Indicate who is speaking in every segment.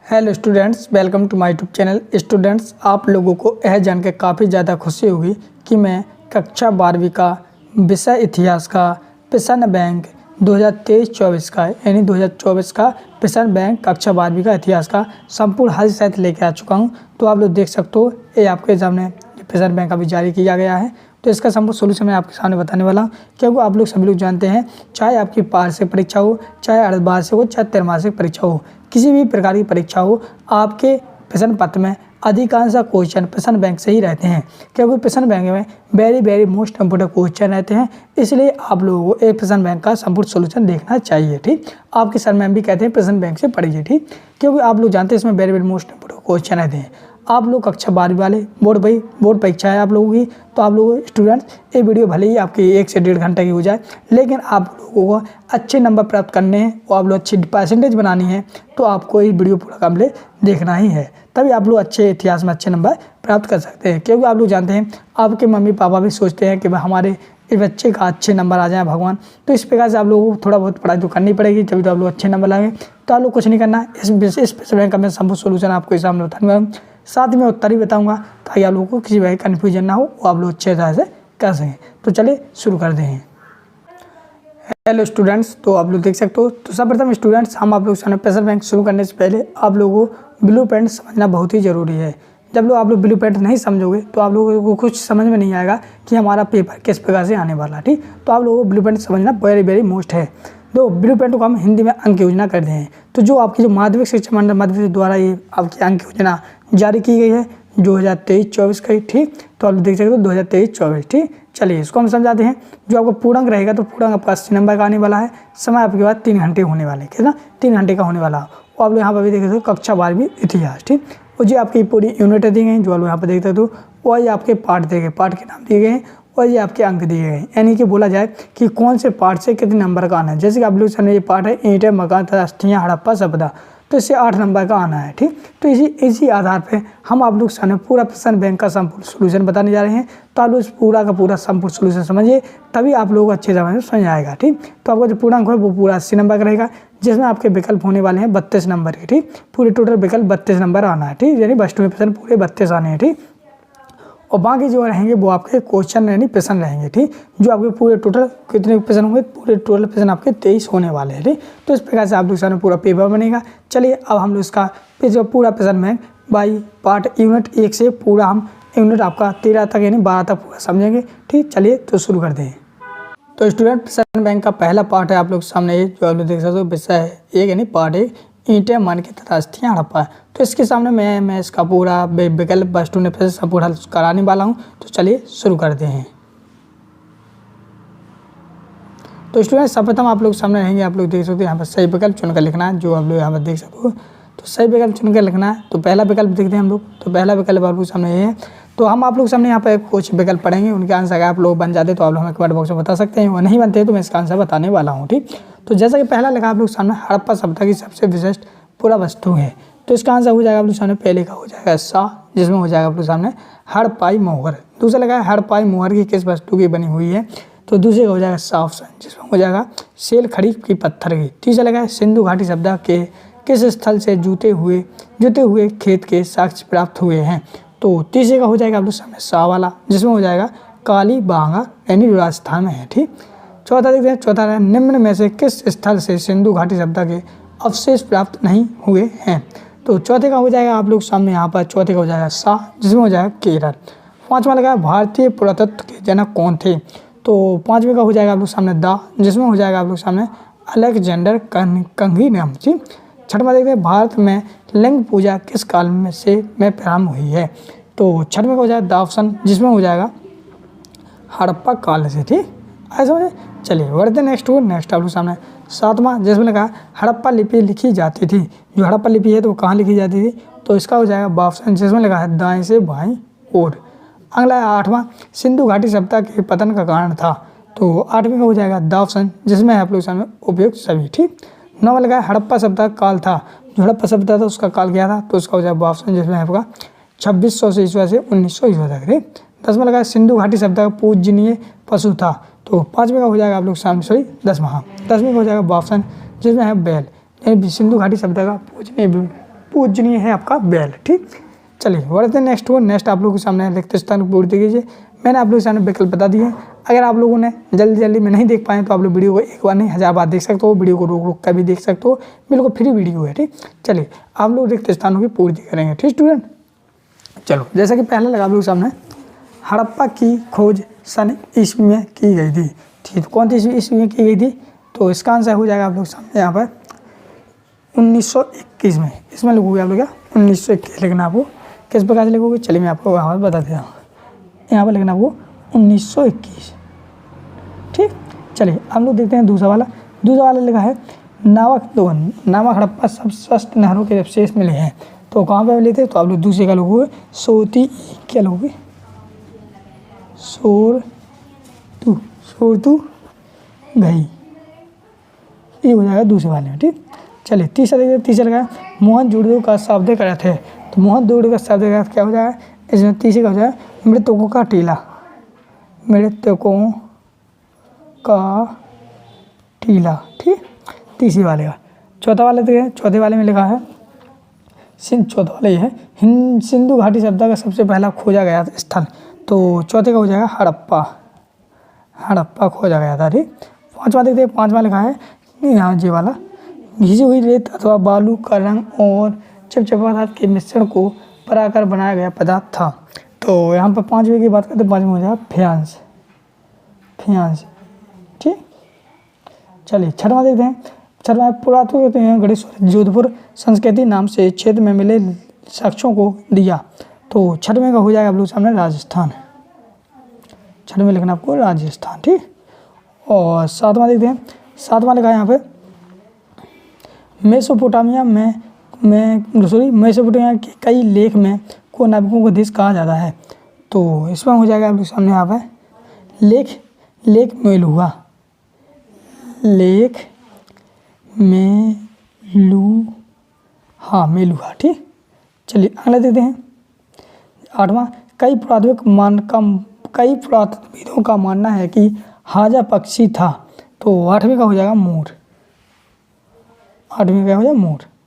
Speaker 1: Hello students, welcome to my YouTube channel. Students, आप लोगों को यह जानकर काफ़ी ज़्यादा खुशी होगी कि मैं कक्षा 12वीं का विषय इतिहास का प्रश्न बैंक 2023-24 का यानी 2024 का प्रश्न बैंक कक्षा 12वीं का इतिहास का संपूर्ण हल सहित लेके आ चुका हूं। तो आप लोग देख सकते हो, ये आपके सामने प्रश्न बैंक अभी जारी किया गया है। तो इसका संपूर्ण सोल्यूशन मैं आपके सामने बताने वाला हूँ, क्योंकि आप लोग सभी लोग जानते हैं, चाहे आपकी वार्षिक परीक्षा हो, चाहे अर्धवार्षिक हो, चाहे त्रैमासिक परीक्षा हो, किसी भी प्रकार की परीक्षा हो, आपके प्रश्न पत्र में अधिकांश क्वेश्चन प्रश्न बैंक से ही रहते हैं, क्योंकि प्रश्न बैंक में वेरी मोस्ट इंपोर्टेंट क्वेश्चन रहते हैं। इसलिए आप लोगों को एक प्रश्न बैंक का संपूर्ण सोल्यूशन देखना चाहिए। ठीक, आपके सर मैम भी कहते हैं प्रश्न बैंक से पढ़िए। ठीक, क्योंकि आप लोग जानते हैं इसमें वेरी मोस्ट इंपोर्टेंट क्वेश्चन रहते हैं। आप लोग कक्षा 12वीं वाले बोर्ड परीक्षा है आप लोगों की, तो आप लोगों स्टूडेंट्स ये वीडियो भले ही आपकी 1 से 1.5 घंटे की हो जाए, लेकिन आप लोगों को अच्छे नंबर प्राप्त करने हैं और आप लोग अच्छी परसेंटेज बनानी है, तो आपको ये वीडियो पूरा कंप्लीट देखना ही है, तभी आप लोग अच्छे इतिहास में अच्छे नंबर प्राप्त कर सकते हैं। क्योंकि आप लोग जानते हैं, आपके मम्मी पापा भी सोचते हैं कि हमारे इस बच्चे का अच्छे नंबर आ जाए भगवान, तो इस प्रकार से आप लोगों को थोड़ा बहुत पढ़ाई तो करनी पड़ेगी, तभी तो आप लोग अच्छे नंबर लाएंगे। तो आप लोग कुछ नहीं करना, इस प्रश्न का मैं संपूर्ण सोल्यूशन आपको इस सामने बताऊंगा, साथ में उत्तर ही बताऊंगा, ताकि आप लोगों को किसी भी कन्फ्यूजन ना हो, वो आप लोग अच्छे तरह से कर सकें। तो चलिए शुरू करते हैं। हेलो स्टूडेंट्स, तो आप लोग देख सकते हो। तो सर्वप्रथम स्टूडेंट्स, हम आप लोग सामने प्रश्न बैंक शुरू करने से पहले आप लोगों को ब्लू प्रिंट समझना बहुत ही ज़रूरी है। जब लोग आप लोग ब्लू प्रिंट नहीं समझोगे तो आप लोगों को कुछ समझ में नहीं आएगा कि हमारा पेपर किस प्रकार से आने वाला। ठीक, तो आप लोगों को ब्लू प्रिंट समझना वेरी मोस्ट है। तो ब्लू प्रिंट को हम हिंदी में अंक योजना करते हैं। तो जो आपकी जो माध्यमिक शिक्षा मंडल मध्य प्रदेश द्वारा ये आपकी अंक योजना जारी की गई है 2023-24 का। ठीक, तो आप देख सकते हो 2023-24। ठीक, चलिए इसको हम समझाते हैं। जो आपको पूर्णांक रहेगा, तो पूर्णांक आपका 80 नंबर का आने वाला है। समय आपके पास 3 घंटे होने वाले, कितना 3 घंटे का होने वाला। वो आप लोग यहाँ पर भी देख सकते हो, कक्षा 12वीं इतिहास। ठीक, और जो आपकी पूरी यूनिट दी गई जो आप लोग यहाँ पर देख सकते हो, वही आपके पार्ट दिए गए, पार्ट के नाम दिए गए हैं, और ये आपके अंक दिए गए हैं। यानी कि बोला जाए कि कौन से पार्ट से कितने नंबर का आना है। जैसे कि आप लोग सामने ये पार्ट है ईंटें, मकान तथा अस्थियां, हड़प्पा सभ्यता, तो इससे 8 नंबर का आना है। ठीक, तो इसी आधार पे हम आप लोग सामने पूरा प्रश्न बैंक का संपूर्ण सोल्यूशन बताने जा रहे हैं। तो आप लोग पूरा का पूरा संपूर्ण सोल्यूशन समझिए, तभी आप लोगों को अच्छे समझ आएगा। ठीक, तो आपका जो पूर्णांक है वो पूरा 80 नंबर का रहेगा, जिसमें आपके विकल्प होने वाले हैं 32 नंबर के। ठीक, पूरे टोटल विकल्प 32 नंबर आना है। ठीक, यानी बस में प्रश्न पूरे 32 आने हैं। ठीक, और बाकी जो रहेंगे वो आपके क्वेश्चन यानी प्रश्न रहेंगे। ठीक, जो आपके पूरे टोटल कितने प्रश्न होंगे, पूरे टोटल प्रश्न आपके 23 होने वाले हैं। ठीक, तो इस प्रकार से आप लोग सामने पूरा पेपर बनेगा। चलिए अब हम लोग इसका जो पूरा प्रश्न बैंक बाई पार्ट यूनिट 1 से पूरा हम यूनिट आपका 13 तक यानी 12 तक पूरा समझेंगे। ठीक, चलिए तो शुरू करते हैं। तो स्टूडेंट, प्रश्न बैंक का पहला पार्ट है आप लोग सामने, जो आप लोग देख सकते हो विषय 1 यानी पार्ट 1 ईंटें, मानके तथा अस्थियां, हड़प्पा। तो इसके सामने मैं इसका पूरा विकल्प वस्तु ने फिर संपूर्ण हल कराने वाला हूं। तो चलिए शुरू करते हैं। तो स्टूडेंट, सर्वप्रथम आप लोग सामने रहेंगे, आप लोग देख सकते हो यहाँ पर सही विकल्प चुनकर लिखना है, जो आप लोग यहाँ पर देख सकते हो। तो सही विकल्प चुनकर लिखना है। तो पहला विकल्प देखते हैं हम लोग। तो पहला विकल्प आप लोग सामने ये है। तो हम आप लोग सामने यहाँ पर कुछ विकल्प पढ़ेंगे, उनके आंसर अगर आप लोग बन जाते तो आप लोग हमें कमेंट बॉक्स में बता सकते हैं, और नहीं बनते तो मैं इसका आंसर बताने वाला हूँ। ठीक, तो जैसा कि पहला लिखा आप लोग सामने, हड़प्पा सभ्यता की सबसे विशिष्ट पूरा वस्तु है। तो इसका आंसर हो जाएगा आप लोग सामने, पहले का हो जाएगा सा, जिसमें हो जाएगा आप लोग सामने हड़प्पाई मोहर। दूसरा लगा है हड़प्पाई मोहर की किस वस्तु की बनी हुई है। तो दूसरे का हो जाएगा साफसन, जिसमें हो जाएगा सेल खड़ी की पत्थर की। तीसरा लगा है सिंधु घाटी सभ्यता के किस स्थल से जुते हुए खेत के साक्ष्य प्राप्त हुए हैं। तो तीसरे का हो जाएगा आप लोग सामने सा वाला, जिसमें हो जाएगा काली बांगा यानी राजस्थान में है। ठीक, चौथा देखते हैं। चौथा है निम्न में से किस स्थल से सिंधु घाटी सभ्यता के अवशेष प्राप्त नहीं हुए हैं। तो चौथे का हो जाएगा आप लोग सामने यहाँ पर, चौथे का हो जाएगा सा, जिसमें हो जाएगा केरल। पांचवा लगा भारतीय पुरातत्व के जनक कौन थे। तो पांचवे का हो जाएगा आप लोग सामने दा, जिसमें हो जाएगा आप लोग सामने अलेक्जेंडर कंघीनम। ठीक, छठवां देखते हैं भारत में लिंग पूजा किस काल में प्रारंभ हुई है। तो छठवें का हो जाएगा दाफसन, जिसमें हो जाएगा हड़प्पा काल से। ठीक, ऐसा समझे। चलिए बढ़ते नेक्स्ट आप लोग सामने सातवां, जिसमें लगा हड़प्पा लिपि लिखी जाती थी। जो हड़प्पा लिपि है तो वो कहाँ लिखी जाती थी। तो इसका हो जाएगा बाफसन, जिसमें लगा है दाएं से बाएं ओर। अगला है आठवां, सिंधु घाटी सभ्यता के पतन का कारण था। तो आठवीं का हो जाएगा दाफसन, जिसमें है आप लोग सामने उपयुक्त सभी। ठीक, नौवां लगा है हड़प्पा सभ्यता काल था। जो हड़प्पा सभ्यता था उसका काल क्या था। तो उसका हो जाएगा बाफसन, जिसमें आपका 2600 से ईस्वी से 1900 ईस्वी तक। 10वां लगा है सिंधु घाटी सभ्यता का पूजनीय पशु था। तो 5वें का हो जाएगा आप लोग सामने 10वें का हो जाएगा बाफसन, जिसमें है बैल। यानी सिंधु घाटी सभ्यता का पूजनीय पूजनीय है आपका बैल। ठीक, चलिए बढ़ते हैं नेक्स्ट को। नेक्स्ट आप लोगों के सामने रिक्तस्थान को पूर्ति कीजिए। मैंने आप लोगों के सामने विकल्प बता दिए। अगर आप लोगों ने जल्दी में नहीं देख पाए तो आप लोग वीडियो को एक बार नहीं 1000 बार देख सकते हो, वीडियो को रोक कर भी देख सकते हो, बिल्कुल फ्री वीडियो है। ठीक, चलिए आप लोग रिक्त स्थानों की पूर्ति करेंगे। ठीक स्टूडेंट, चलो जैसा कि पहला लगा आप लोग सामने, हड़प्पा की खोज सन ईस्वी में की गई थी। ठीक, तो कौन सी ईस्वी में की गई थी? तो इसका आंसर हो जाएगा आप लोग सामने यहाँ पर 1921 में। इसमें लिखोगे आप लोग क्या 1921 लिखना। आपको किस प्रकार से लिखोगे, चलिए मैं आपको वहाँ बता देता हूँ। यहाँ पर लिखना आपको 1921। ठीक, चलिए हम लोग देखते हैं दूसरा वाला। दूसरा वाला लिखा है नामक हड़प्पा सब स्वस्थ नहरों के अवशेष मिले हैं। तो कहाँ पे मिले थे? तो आप लोग दूसरे का लोगोगे सोती, क्या लोगे सोरतू गई, ये हो जाएगा दूसरे वाले में। ठीक, चलिए तीसरा लगा मोहनजोदड़ो का शाब्दिक अर्थ है। तो मोहनजोदड़ो का शाब्दिक अर्थ क्या हो जाएगा? इसमें तीसरे का हो जाएगा मृतकों का टीला, मृतकों का टीला। ठीक, तीसरे वाले का। चौथा वाले देखिए, चौथे वाले में लिखा है चौथा वाला ये है सिंधु घाटी सभ्यता का सबसे पहला खोजा गया स्थल। तो चौथे का हो जाएगा हड़प्पा खोजा गया था। ठीक, पांचवा देखते हैं। पांचवा लिखा है यहाँ जी वाला, घिसी हुई रेत अथवा बालू का रंग और चिपचिपा पदार्थ के मिश्रण को पराकर बनाया गया पदार्थ था। तो यहाँ पर पाँचवें की बात करते हैं, पाँचवें हो जाएगा फ्यांस। ठीक, चलिए छठवां देखते हैं। छठवां पुरातत्व गणेश्वर जोधपुर संस्कृति नाम से क्षेत्र में मिले साक्ष्यों को दिया। तो छठवें का हो जाएगा आप लोग सामने राजस्थान। छठवें लिखना आपको राजस्थान। ठीक, और सातवां देखते हैं। सातवां लिखा है यहाँ पे मेसोपोटामिया के कई लेख में को नाविकों का देश कहा जाता है। तो इसमें हो जाएगा आप लोग सामने यहाँ पे लेक मेलुहा, मेलुहा। ठीक, चलिए अगला देखते हैं। आठवां कई पुरातत्वविदों का मानना है कि हाजा पक्षी था। तो आठवें का हो जाएगा मोर।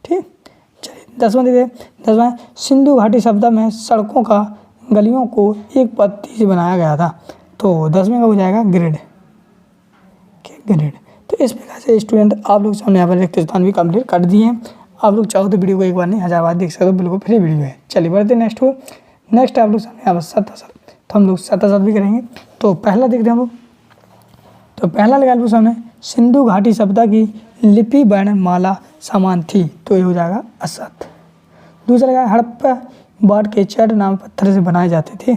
Speaker 1: ठीक, चलिए दसवां देखते हैं। दसवां सिंधु घाटी सभ्यता में सड़कों का गलियों को एक पत्ती से बनाया गया था। तो 10वें का हो जाएगा ग्रिड। तो इस प्रकार से स्टूडेंट आप लोग सामने यहाँ पर रिक्त स्थान भी कंप्लीट कर दिए हैं। आप लोग चाहो तो वीडियो को एक बार नहीं 1000 बार देख सकते हो, बिल्कुल फ्री वीडियो है। चलिए बढ़ते नेक्स्ट को। नेक्स्ट आप लोग सामने यहाँ पर सत्ता तो हम लोग सत्ता भी करेंगे। तो पहला देखते हैं हम लोग। तो पहला लगा लो सामने सिंधु घाटी सभ्यता की लिपि वर्णमाला समान थी। तो ये हो जाएगा असत। दूसरा लगा हड़प्पा बाट के चैट नाम पत्थर से बनाए जाते थे।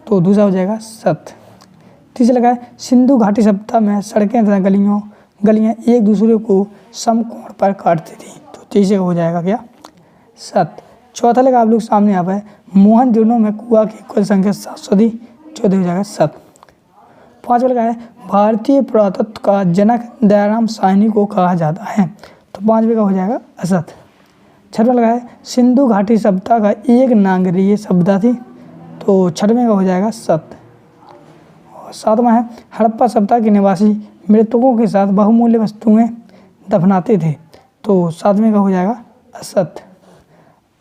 Speaker 1: तो दूसरा हो जाएगा सत। तीसरा लगा सिंधु घाटी सभ्यता में सड़कें तथा गलियां एक दूसरे को समकोण पर काटती थी। तो तीसरे का हो जाएगा क्या सत। चौथा लगा आप लोग सामने यहाँ पर मोहनजोदड़ो में कुआं की कुल संख्या 700 थी। चौथे हो जाएगा सत। पांचवा लगा है भारतीय पुरातत्व का जनक दयाराम साहनी को कहा जाता है। तो पांचवे का हो जाएगा असत। छठवां लगा है सिंधु घाटी सभ्यता का एक नागरीय सभ्यता थी। तो छठवें का हो जाएगा सत। और सातवां है हड़प्पा सभ्यता के निवासी मृतकों के साथ बहुमूल्य वस्तुएं दफनाते थे। तो सातवें का हो जाएगा असत।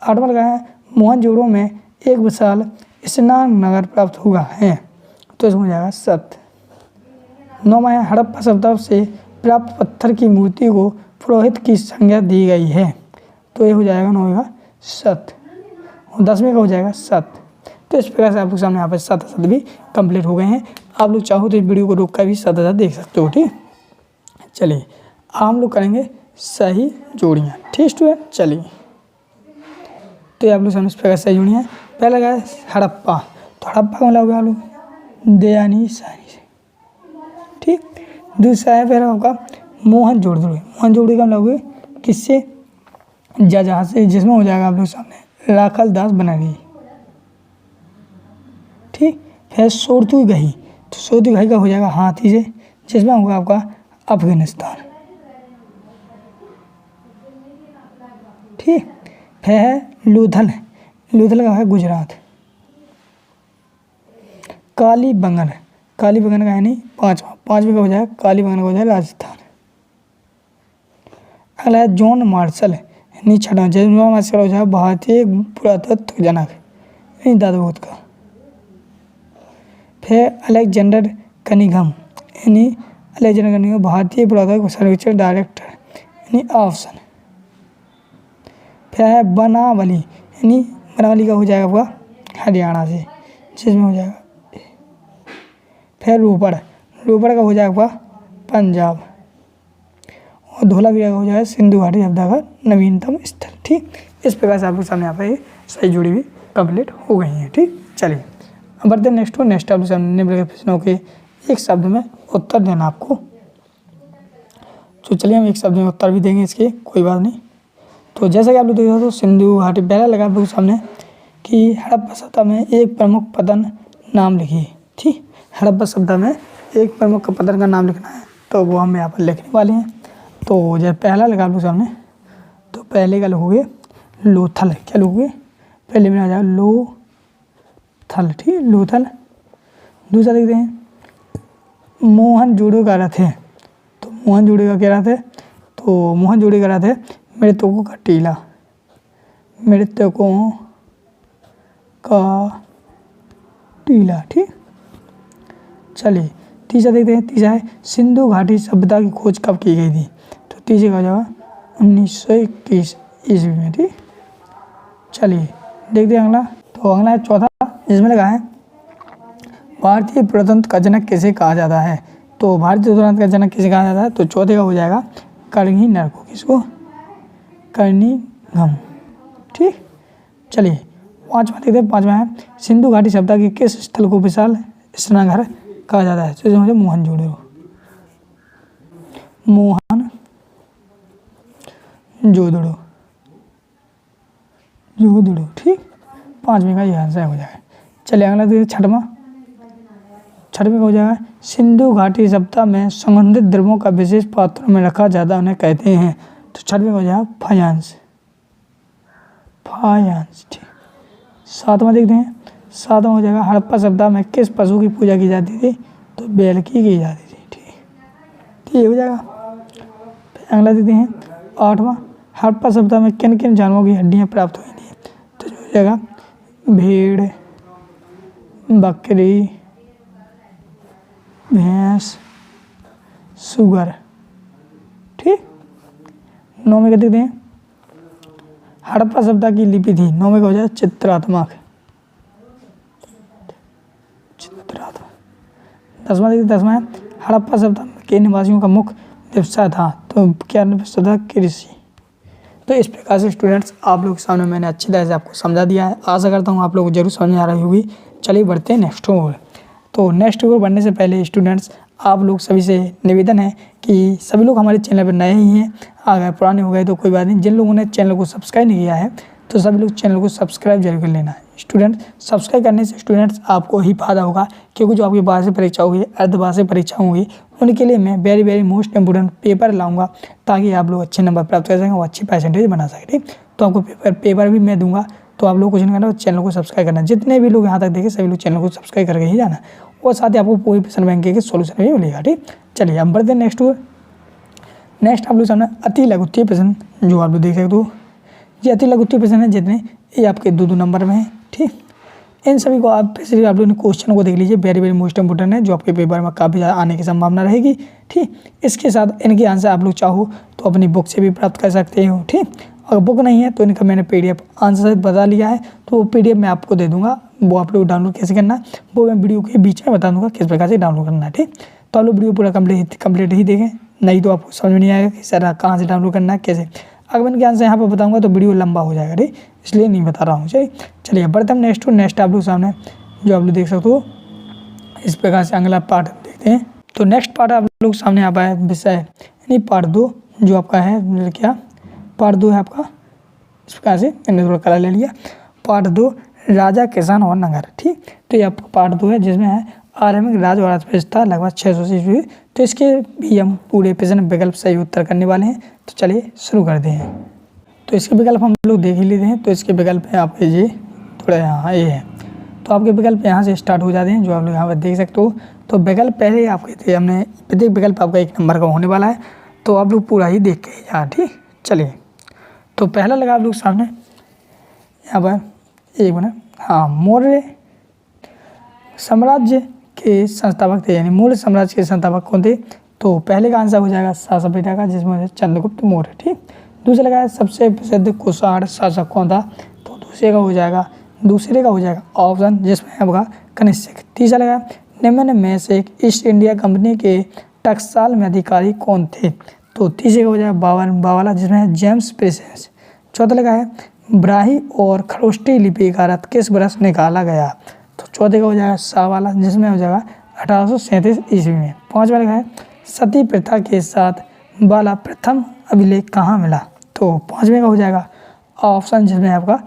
Speaker 1: आठवां लगा है मोहनजोदड़ो में एक विशाल स्नान नगर प्राप्त हुआ है। तो इसमें हो जाएगा सत। नौवां है हड़प्पा सभ्यता से प्राप्त पत्थर की मूर्ति को पुरोहित की संज्ञा दी गई है। तो ये हो जाएगा 9वें का सत। और 10वें का हो जाएगा सत। तो इस प्रकार से आप लोग सामने यहाँ पर सत भी कंप्लीट हो गए हैं। आप लोग चाहो तो इस वीडियो को रोक कर भी सत देख सकते हो। ठीक, चलिए हम लोग करेंगे सही जोड़ियाँ। ठीक स्टूडेंट, चलिए तो ये आप लोग सामने इस प्रकार सही जोड़ियाँ। पहला लगा है हड़प्पा। तो हड़प्पा का मतलब आप लोग दयानी सानी से। ठीक, दूसरा है फिर आपका मोहनजोदड़ो। मोहनजोदड़ो का मतलब किससे जहाज से, जिसमें हो जाएगा आप लोग सामने राखल दास बनर्जी। ठीक, फिर सोरतू गही। तो सोरतू गही का हो जाएगा हाथी से, जिसमें होगा आपका अफगानिस्तान। ठीक, फिर है लूथल का है गुजरात। कालीबंगन का है नहीं पांचवें का हो जाएगा कालीबंगन का हो जाएगा राजस्थान। अगला है जॉन मार्शल यानी छठा जन्म का हो जाएगा भारतीय पुरातत्व जनक यानी दादभूत का। फिर अलेक्जेंडर कनिंघम यानी अलेक्जेंडर कनिंघम भारतीय पुरातत्व सर्वेक्षण डायरेक्टर यानी ऑप्शन। फिर है बनावली यानी बनावली का हो जाएगा आपका हरियाणा से, जिसमें हो जाएगा। फिर रोपड़ का हो जाएगा आपका पंजाब। और धौलावीरा का हो जाएगा सिंधु घाटी सभ्यता का नवीनतम स्थल। ठीक, इस प्रकार से आपके सामने यहाँ पर सही जुड़ी हुई कंप्लीट हो गई हैं। ठीक, चलिए अब बढ़ते हैं नेक्स्ट आपके सामने निम्नलिखित प्रश्नों के एक शब्द में उत्तर देना आपको। तो चलिए हम एक शब्द में उत्तर भी देंगे इसके, कोई बात नहीं। तो जैसा कि आप लोग देख रहे हो तो सिंधु घाटी पहला लगा आप लोग सामने कि हड़प्पा सभ्यता में एक प्रमुख पतन नाम लिखिए। ठीक, हड़प्पा सभ्यता में एक प्रमुख पतन का नाम लिखना है, तो वो हम यहाँ पर लिखने वाले हैं। तो जब पहला लगा आप लोग सामने, तो पहले का लिखोगे लोथल। क्या लिखोगे? पहले में आ जाएगा लोथल। ठीक, लोथल। दूसरा देखते हैं मोहनजोदड़ो का अर्थ है। तो मोहनजोदड़ो का क्या अर्थ है? तो मोहनजोदड़ो का अर्थ है मृतकों का टीला। मृतकों का टीला। ठीक, चलिए तीसरा देखते हैं। तीसरा है सिंधु घाटी सभ्यता की खोज कब की गई थी? तो तीसरे का हो जाएगा 1921 ईस्वी में। ठीक, चलिए देखते हैं अगला। तो अगला है चौथा, जिसमें लगा है भारतीय पुरातत्व का जनक किसे कहा जाता है? तो भारतीय पुरातत्व का जनक किसे कहा जाता है? तो चौथे का हो जाएगा कर्णिघन को। किसको? कर्णिघन। ठीक, चलिए पांचवा देखते हैं। पांचवा है सिंधु घाटी सभ्यता के किस स्थल को विशाल स्नानघर कहा जाता है? तो मुझे मोहनजोदड़ो। जोदड़ो। ठीक, पांचवें का ये आंसर हो जाएगा। चलिए अगला देखिए छठवां का हो जाएगा सिंधु घाटी सभ्यता में सुगंधित द्रव्यों का विशेष पात्रों में रखा जाता उन्हें कहते हैं। तो छठवें का हो जाएगा फायांस। ठीक, सातवां देखते हैं। सातवां हो जाएगा हड़प्पा सभ्यता में किस पशु की पूजा की जाती थी? तो बैल की जाती थी। ठीक, ये हो जाएगा। अगला देखते हैं आठवां, हड़प्पा सभ्यता में किन किन जानवरों की हड्डियां प्राप्त हुई थी? तो जो हो जाएगा भेड़, बकरी, भैंस, सुगर। ठीक, नौवें का देखते हैं हड़प्पा सभ्यता की लिपि थी। नौवें का हो जाएगा चित्रात्मक। दसवां देखते, दसवां है हड़प्पा सभ्यता के निवासियों का मुख्य व्यवसाय था। तो क्या व्यवसाय था? कृषि। तो इस प्रकार से स्टूडेंट्स आप लोग के सामने मैंने अच्छी तरह से आपको समझा दिया है। आशा करता हूँ आप लोग को जरूर समझ में आ रही होगी। चलिए बढ़ते हैं नेक्स्ट ओर। तो नेक्स्ट ओर बढ़ने से पहले स्टूडेंट्स आप लोग सभी से निवेदन है कि सभी लोग हमारे चैनल पर नए ही हैं, अगर पुराने हो गए तो कोई बात नहीं। जिन लोगों ने चैनल को सब्सक्राइब नहीं किया है तो सभी लोग चैनल को सब्सक्राइब जरूर कर लेना है। स्टूडेंट सब्सक्राइब करने से स्टूडेंट्स आपको ही फायदा होगा, क्योंकि जो आपकी वार्षिक परीक्षा होगी, अर्धवार्षिक परीक्षा होगी, उनके लिए मैं वेरी मोस्ट इंपोर्टेंट पेपर लाऊंगा, ताकि आप लोग अच्छे नंबर प्राप्त कर सकें और अच्छी परसेंटेज बना सकें। ठीक, तो आपको पेपर भी मैं दूंगा। तो आप लोग कुछ नहीं करना, चैनल को सब्सक्राइब करना। जितने भी लोग यहाँ तक देखें सभी लोग चैनल को सब्सक्राइब करके ही जाना, और साथ ही आपको पूरी प्रश्न बैंक के सोल्यूशन भी मिलेगा। ठीक, चलिए हम बढ़ते हैं नेक्स्ट ओर। नेक्स्ट आप लोग सामने अति लघुत्तरीय प्रश्न जो आप लोग देख सकते हो, ये अति लघुत्तरीय प्रश्न है जितने ये आपके 2-2 नंबर में है। ठीक, इन सभी को आप लोगों ने क्वेश्चन को देख लीजिए, वेरी मोस्ट इंपोर्टेंट है, जो आपके पेपर में काफ़ी ज़्यादा आने की संभावना रहेगी। ठीक, इसके साथ इनके आंसर आप लोग चाहो तो अपनी बुक से भी प्राप्त कर सकते हो। ठीक, अगर बुक नहीं है तो इनका मैंने PDF आंसर बता लिया है, तो वो PDF मैं आपको दे दूंगा। वो आप लोग डाउनलोड कैसे करना है वो मैं वीडियो के बीच में बता दूंगा किस प्रकार से डाउनलोड करना है। ठीक, तो आप लोग वीडियो पूरा कंप्लीट ही देखें, नहीं तो आपको समझ में नहीं आएगा कि सर कहाँ से डाउनलोड करना है, कैसे। अगर मैं इनके आंसर यहाँ पर बताऊँगा तो वीडियो लंबा हो जाएगा। ठीक, इसलिए नहीं बता रहा हूँ। चलिए बढ़ते हम नेक्स्ट आप लोग सामने जो आप लोग देख सकते हो, इस प्रकार से अगला पार्ट देखते हैं। तो नेक्स्ट पार्ट आप लोग सामने आ पाया विषय यानी पार्ट 2 जो आपका है, क्या पार्ट 2 है आपका, इस प्रकार से मैंने थोड़ा कलर ले लिया। पार्ट 2 राजा, किसान और नगर। ठीक, तो ये आपका पार्ट 2 है, जिसमें है आरंभिक राज और अर्थव्यवस्था लगभग 600 ईस्वी। तो इसके भी हम पूरे प्रश्न विकल्प सही उत्तर करने वाले हैं। तो चलिए शुरू करते हैं। तो इसके विकल्प हम लोग देख ही लेते हैं। तो इसके विकल्प है आपके ये थोड़ा यहाँ ये है, तो आपके विकल्प यहाँ से स्टार्ट हो जाते हैं, जो आप लोग यहाँ पर देख सकते हो। तो विकल्प पहले आपके थे, हमने प्रत्येक विकल्प आपका 1 नंबर का होने वाला है, तो आप लोग पूरा ही देख के यहाँ। ठीक, चलिए तो पहला लगा आप लोग सामने यहाँ पर 1 मिनट। हाँ, मौर्य साम्राज्य के संस्थापक थे, यानी मौर्य साम्राज्य के संस्थापक कौन थे? तो पहले का आंसर हो जाएगा शासक पिता का, जिसमें चंद्रगुप्त मौर्य। ठीक, दूसरा लगा है सबसे प्रसिद्ध कुषाण शासक कौन था? तो दूसरे का हो जाएगा ऑप्शन जिसमें आपका कनिष्क। तीसरा लगा निम्न में से ईस्ट इंडिया कंपनी के टकसाल में अधिकारी कौन थे? तो तीसरे का हो जाएगा बावाला, जिसमें जेम्स प्रेसेंस। चौथा लगा है ब्राही और खरोष्टी लिपि का अर्थ किस वर्ष निकाला गया? तो चौथे का हो जाएगा शाहवाला, जिसमें हो जाएगा 1837 ईस्वी में। पाँचवा लगा है सती प्रथा के साथ वाला प्रथम अभिलेख कहाँ मिला? तो पाँचवें का हो जाएगा ऑप्शन जिसमें आपका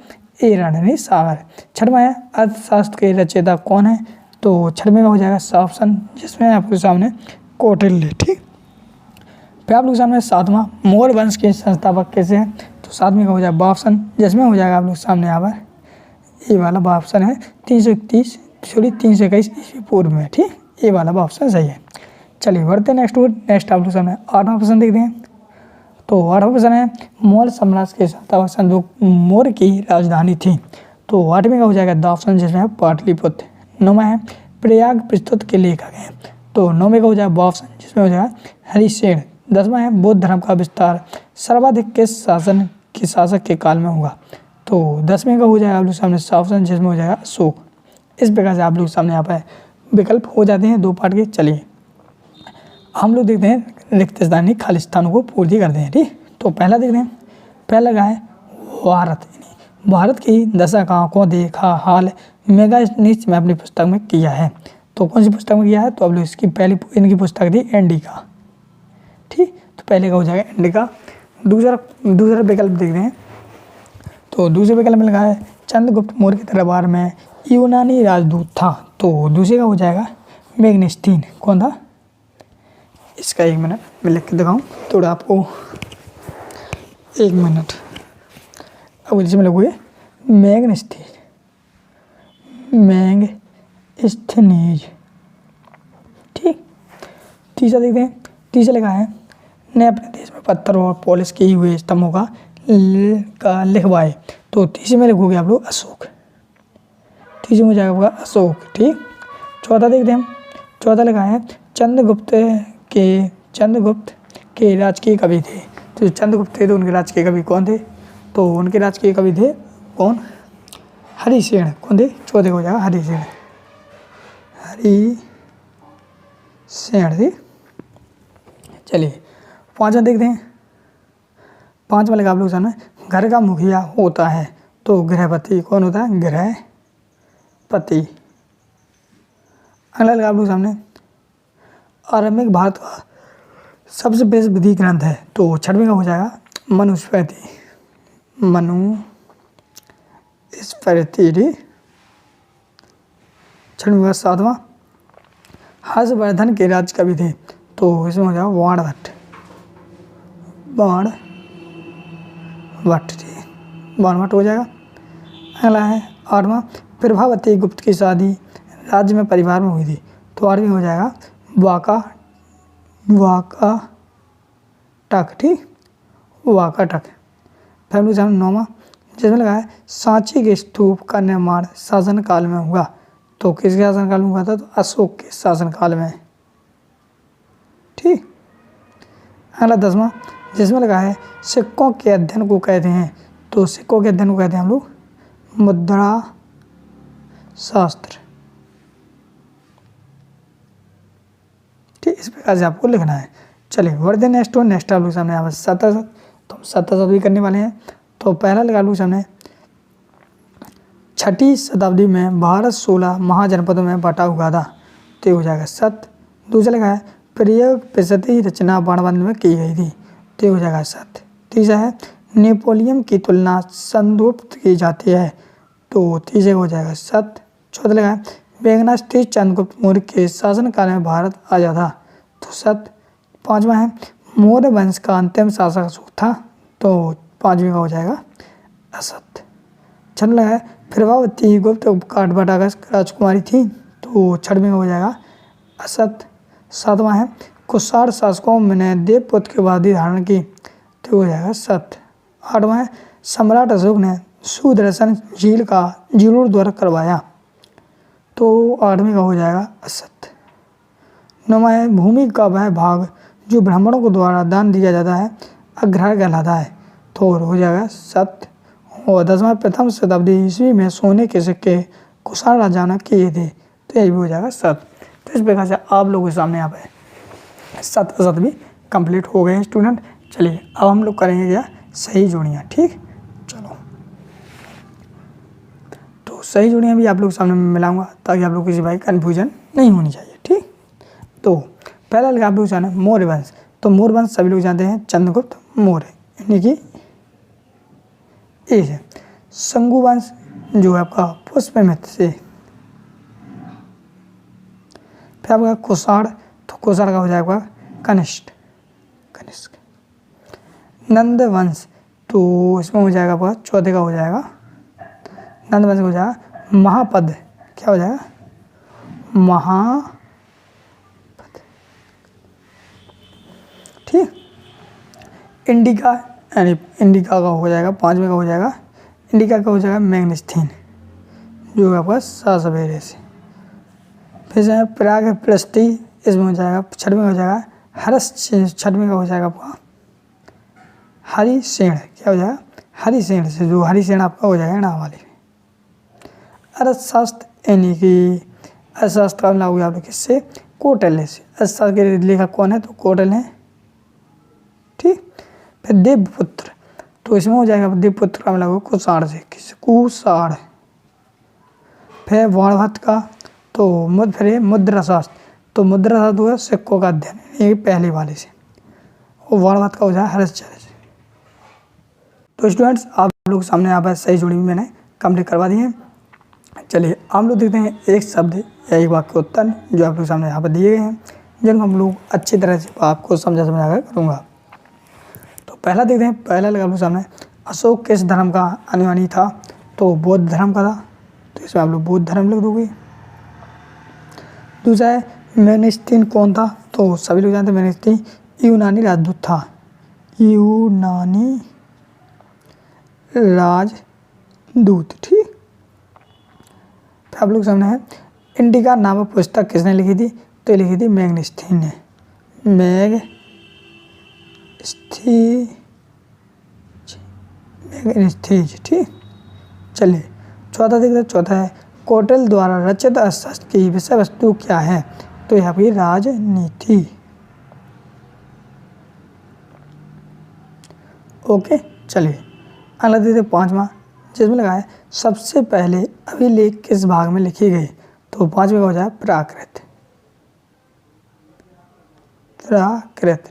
Speaker 1: ए रणनीति सागर। छठवां है अर्थशास्त्र के रचयिता कौन है? तो छठवें का हो जाएगा ऑप्शन जिसमें आपके सामने कौटिल्य। ठीक, फिर आप लोग सामने सातवां मौर्य वंश के संस्थापक कैसे हैं? तो सातवें का हो जाएगा ऑप्शन जिसमें हो जाएगा आप लोग सामने यहाँ पर ये वाला ऑप्शन है 321 ईस्वी पूर्व में। ठीक, ये वाला ऑप्शन सही है। चलिए बढ़ते हैं नेक्स्ट आप लोग सामने 8वां प्रश्न देखते हैं। तो 8वां प्रश्न है मौर्य साम्राज्य के संस्थापक संदूक मौर्य की राजधानी थी? तो 8वें का हो जाएगा ऑप्शन जिसमें है पाटलिपुत्र। 9वां है प्रयाग प्रस्तुत के लेखक हैं? तो 9वें का हो जाएगा ऑप्शन जिसमें हो जाएगा हरिसेन। 10वां है बौद्ध धर्म का विस्तार सर्वाधिक किस शासक के काल में हुआ? तो 10वें का हो जाएगा आप लोग सामने ऑप्शन जिसमें हो जाएगा अशोक। इस प्रकार से आप लोग सामने यहाँ पर विकल्प हो जाते हैं 2 पार्ट के। चलिए हम लोग देखते हैं रिक्त स्थानीय खाली स्थानों को पूर्ति करते हैं। ठीक, तो पहला देखते हैं। पहला लगा है भारत की दशा को देखा हाल मेगास्नीच में अपनी पुस्तक में किया है? तो कौन सी पुस्तक में किया है? तो अब लोग इसकी पहली इनकी पुस्तक थी इंडिका। ठीक, तो पहले का हो जाएगा इंडिका। दूसरा विकल्प देखते हैं। तो दूसरे विकल्प में लगा है चंद्रगुप्त मौर्य के दरबार में यूनानी राजदूत था? तो दूसरे का हो जाएगा मैग्नेस्टीन। कौन था? इसका 1 मिनट मैं लिख के दिखाऊँ थोड़ा आपको। 1 मिनट। अब जिसमें लिखोगे मैग्नेस्टीज। ठीक, तीसरा देखते हैं। तीसरा लिखा है ने अपने देश में पत्थर और पॉलिश किए हुए स्तंभों का लिखवाए? तो तीसरे में लिखोगे आप लोग अशोक। तीसरे में जाएगा अशोक। ठीक, चौथा देखते हैं। चौथा लिखा है चंद्रगुप्त के राजकीय कवि थे? तो चंद्रगुप्त थे तो उनके राजकीय कवि कौन थे? तो उनके राजकीय कवि थे कौन? हरिसेन। कौन थे? चौथे को हो जाएगा हरिसेन थे। चलिए पाँचवा देखते हैं। पाँचवा लगा आप लोग सामने घर का मुखिया होता है? तो गृहपति। कौन होता है? गृहपति। अगला लगा आप लोग सामने आरंभिक भारत का सबसे बेस्ट विधि ग्रंथ है? तो 6वें का हो जाएगा मनुस्मृति। मनुस्मृति। 6वां। 7वां हर्षवर्धन के राज कवि थे? तो इसमें हो जाएगा बाणभट्ट हो जाएगा। अगला है 8वां प्रभावती गुप्त की शादी राज्य में परिवार में हुई थी? तो 8वीं हो जाएगा वाकाटक। ठीक, वाकाटक। फैमिली 9वां जिसमें लगा है सांची के स्तूप का निर्माण शासनकाल में हुआ? तो किसके शासनकाल में हुआ था? तो अशोक के शासनकाल में। ठीक, अगला 10वां जिसमें लगा है सिक्कों के अध्ययन को कहते हैं? तो सिक्कों के अध्ययन को कहते हैं हम लोग मुद्रा शास्त्र। ठीक, इस प्रकार से आपको लिखना है। चलिए बढ़ते नेक्स्ट आप लोग सामने यहाँ पर 7 तो हम 7 भी करने वाले हैं। तो पहला लगा लोग सामने 6वीं शताब्दी में भारत 16 महाजनपदों में बटा हुआ था? तो हो जाएगा सत्य। दूसरा लगा है प्रयोग प्रतिशती रचना बाणभट्ट में की गई थी? तो हो जाएगा सत्य। तीसरा है नेपोलियन की तुलना चंद्रगुप्त की जाती है? तो तीसरे हो जाएगा सत्य। चौथा लगा है मेघनास्तीस चंद्रगुप्त मौर्य के शासनकाल में भारत आया था? तो सत्य। 5वां है मौर्य वंश का अंतिम शासक अशोक था? तो 5वीं का हो जाएगा असत्य। 6वां लगा है प्रभावती गुप्त काठबटा का राजकुमारी थी? तो 6वीं का हो जाएगा असत्य। 7वां है कुषाण शासकों ने देवपुत्र की उपाधि धारण की? तो हो जाएगा सत्य। 8वां है सम्राट अशोक ने सुदर्शन झील का जीर्णोद्धार करवाया। तो 8वें का हो जाएगा असत्य। 9वां है भूमि का वह भाग जो ब्राह्मणों को द्वारा दान दिया जाता है अग्रहार कहलाता है। तो हो जाएगा सत्य। और 10वां प्रथम शताब्दी ईस्वी में सोने के सिक्के कुषाण राजा ने किए थे। तो यही भी हो जाएगा सत्य। तो इस प्रकार से आप लोगों के सामने यहाँ पे सत्य भी कंप्लीट हो गए हैं स्टूडेंट। चलिए अब हम लोग करेंगे क्या, सही जोड़ियाँ। ठीक, चलो तो सही जोड़ियाँ भी आप लोग के सामने मिलाऊंगा ताकि आप लोग किसी भाई कन्फ्यूजन नहीं होनी चाहिए। ठीक, तो पहला लगा आप लोग जाना मौर्य वंश। तो मौर्य वंश सभी लोग जानते हैं चंद्रगुप्त मौर्य, यानी कि एक है। शंगु वंश जो है आपका पुष्यमित्र से। फिर आपका कुषाण, तो कुषाण का हो जाएगा कनिष्क। नंद वंश, तो इसमें हो जाएगा आपका चौथे का हो जाएगा नंद वंश हो जाएगा महापद। क्या हो जाएगा, महापद। ठीक, इंडिका, यानी इंडिका का हो जाएगा 5वें का हो जाएगा इंडिका का हो जाएगा मैग्नेस्थीन जो आपका सवेरे से। फिर जाए प्राग प्रस्ती, इसमें हो जाएगा 6वें हो जाएगा हर्ष। 6वें का हो जाएगा आपका हरिसेन। क्या हो जाएगा, हरिसेन से, जो हरिसेन आपका हो जाएगा नाम वाली। अर्थशास्त्र, यानी कि अर्थशास्त्र का नाम होगा आप लोग किससे, कौटिल्य से। अर्थशास्त्र के लेखक कौन है, तो कौटिल्य है। ठीक, फिर देवपुत्र, तो इसमें हो जाएगा देवपुत्र का मतलब कुषाण से, कुषाण। फिर वाणभट्ट का, तो फिर मुद्रा शास्त्र, तो मुद्रा शास्त्र हुआ सिक्कों का अध्ययन, ये पहले वाले से। और वाणभट्ट का हो जाएगा हर्षचर्य से। तो स्टूडेंट्स आप लोग के सामने यहाँ पर सही जोड़ी भी मैंने कंप्लीट करवा दी है। चलिए हम लोग देखते हैं एक शब्द या एक वाक्य उत्तर जो आप लोग सामने यहाँ पर दिए गए हैं, जिनको हम लोग अच्छी तरह से आपको समझा कर करूँगा। तो पहला देखते हैं, पहला लगा आप लोग सामने अशोक किस धर्म का अनुयायी था, तो बौद्ध धर्म का था। तो इसमें आप लोग बौद्ध धर्म लिख दोगे। दूसरा है मैग्नेस्थीन कौन था, तो सभी लोग जानते हैं मैग्नेस्थीन यूनानी राजदूत था। यूनानी राजदूत। ठीक, आप लोग सामने है इंडिका नामक पुस्तक किसने लिखी थी, तो लिखी थी मैग्नेस्थीन ने। मैग्नेस्थीन। ठीक, चलिए चौथा देखते हैं। चौथा है कौटिल्य द्वारा रचित अर्थशास्त्र की विषय वस्तु क्या है, तो यहाँ पर राजनीति। ओके, चलिए अगला देखते हैं 5वां, जिसमें लगा है सबसे पहले अभिलेख किस भाग में लिखी गई, तो 5वें का हो जाए प्राकृत।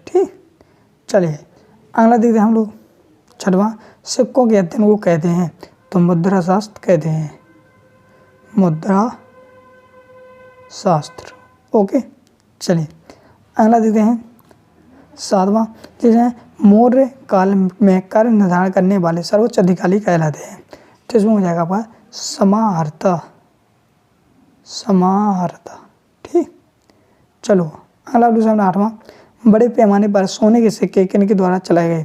Speaker 1: ठीक, चलिए अगला देखते हैं हम लोग 6वां, सिक्कों के अध्ययन को कहते हैं, तो मुद्रा शास्त्र कहते हैं। मुद्रा शास्त्र। ओके, चलिए अगला देखते हैं 7वां, जिसमें मौर्य काल में कर निर्धारण करने वाले सर्वोच्च अधिकारी कहलाते हैं। तो इसमें हो जाएगा आपका समाहर्ता। ठीक, चलो अगला आप लोग सामने 8वां, बड़े पैमाने पर सोने के सिक्के किनके द्वारा चलाए गए,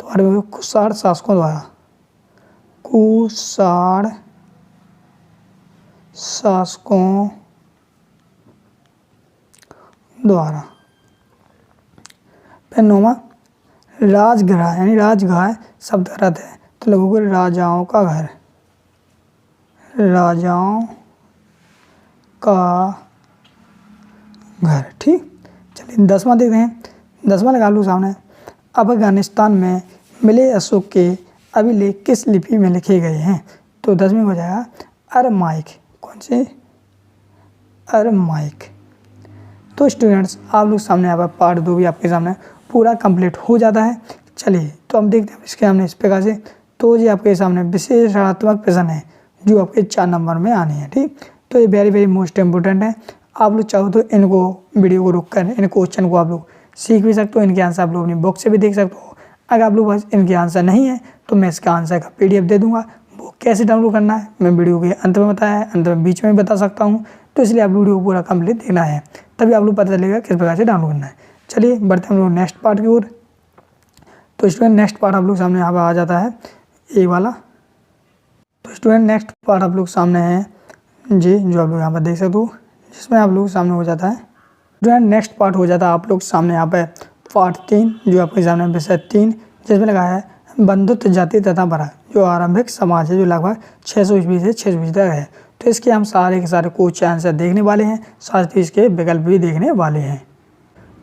Speaker 1: तो 8वें कुषाण शासकों द्वारा। कुषाण शासकों द्वारा। फिर 9वां राजगृह, यानी राजगृह शब्द का अर्थ है, तो लोगों को राजाओं का घर। राजाओं का घर। ठीक, चलिए 10वां देखते हैं। 10वां लगा लो सामने, अफगानिस्तान में मिले अशोक के अभिलेख किस लिपि में लिखे गए हैं, तो 10वें हो जाएगा अरमाइक। कौन से, अरमाइक। तो स्टूडेंट्स आप लोग सामने यहाँ पर पार्ट 2 भी आपके सामने पूरा कंप्लीट हो जाता है। चलिए तो हम देखते हैं इसके सामने इस प्रकार से। तो ये आपके सामने विशेषणात्मक प्रश्न है जो आपके 4 नंबर में आने हैं। ठीक, तो ये वेरी मोस्ट इम्पोर्टेंट है। आप लोग चाहो तो इनको वीडियो को रोक कर इन क्वेश्चन को आप लोग सीख भी सकते हो, इनके आंसर आप लोग अपनी बुक से भी देख सकते हो। अगर आप लोग पास इनके आंसर नहीं है तो मैं इसका आंसर का PDF दे दूंगा, वो कैसे डाउनलोड करना है मैं वीडियो के अंत में बताया है, अंत में बीच में बता सकता हूँ। तो इसलिए आप वीडियो को पूरा कंप्लीट देखना है, तभी आप लोग पता चलेगा किस प्रकार से डाउनलोड करना है। चलिए बढ़ते हम लोग नेक्स्ट पार्ट की ओर। तो स्टूडेंट नेक्स्ट पार्ट आप लोग सामने यहाँ पर आ जाता है ए वाला। तो स्टूडेंट नेक्स्ट पार्ट आप लोग सामने है जी, जो आप लोग यहाँ पर देख सकते हो, जिसमें आप लोग सामने हो जाता है स्टूडेंट नेक्स्ट पार्ट हो जाता है आप लोग सामने यहाँ पे पार्ट 3, जो आपके सामने विषय 3, जिसमें लगा है बंधुत्व जाति तथा बराक, जो आरंभिक समाज है, जो लगभग 600 ईस्वी से 600 ईस्वी तक है। तो इसके हम सारे के सारे क्वेश्चन आंसर देखने वाले हैं, साथ ही इसके विकल्प भी देखने वाले हैं।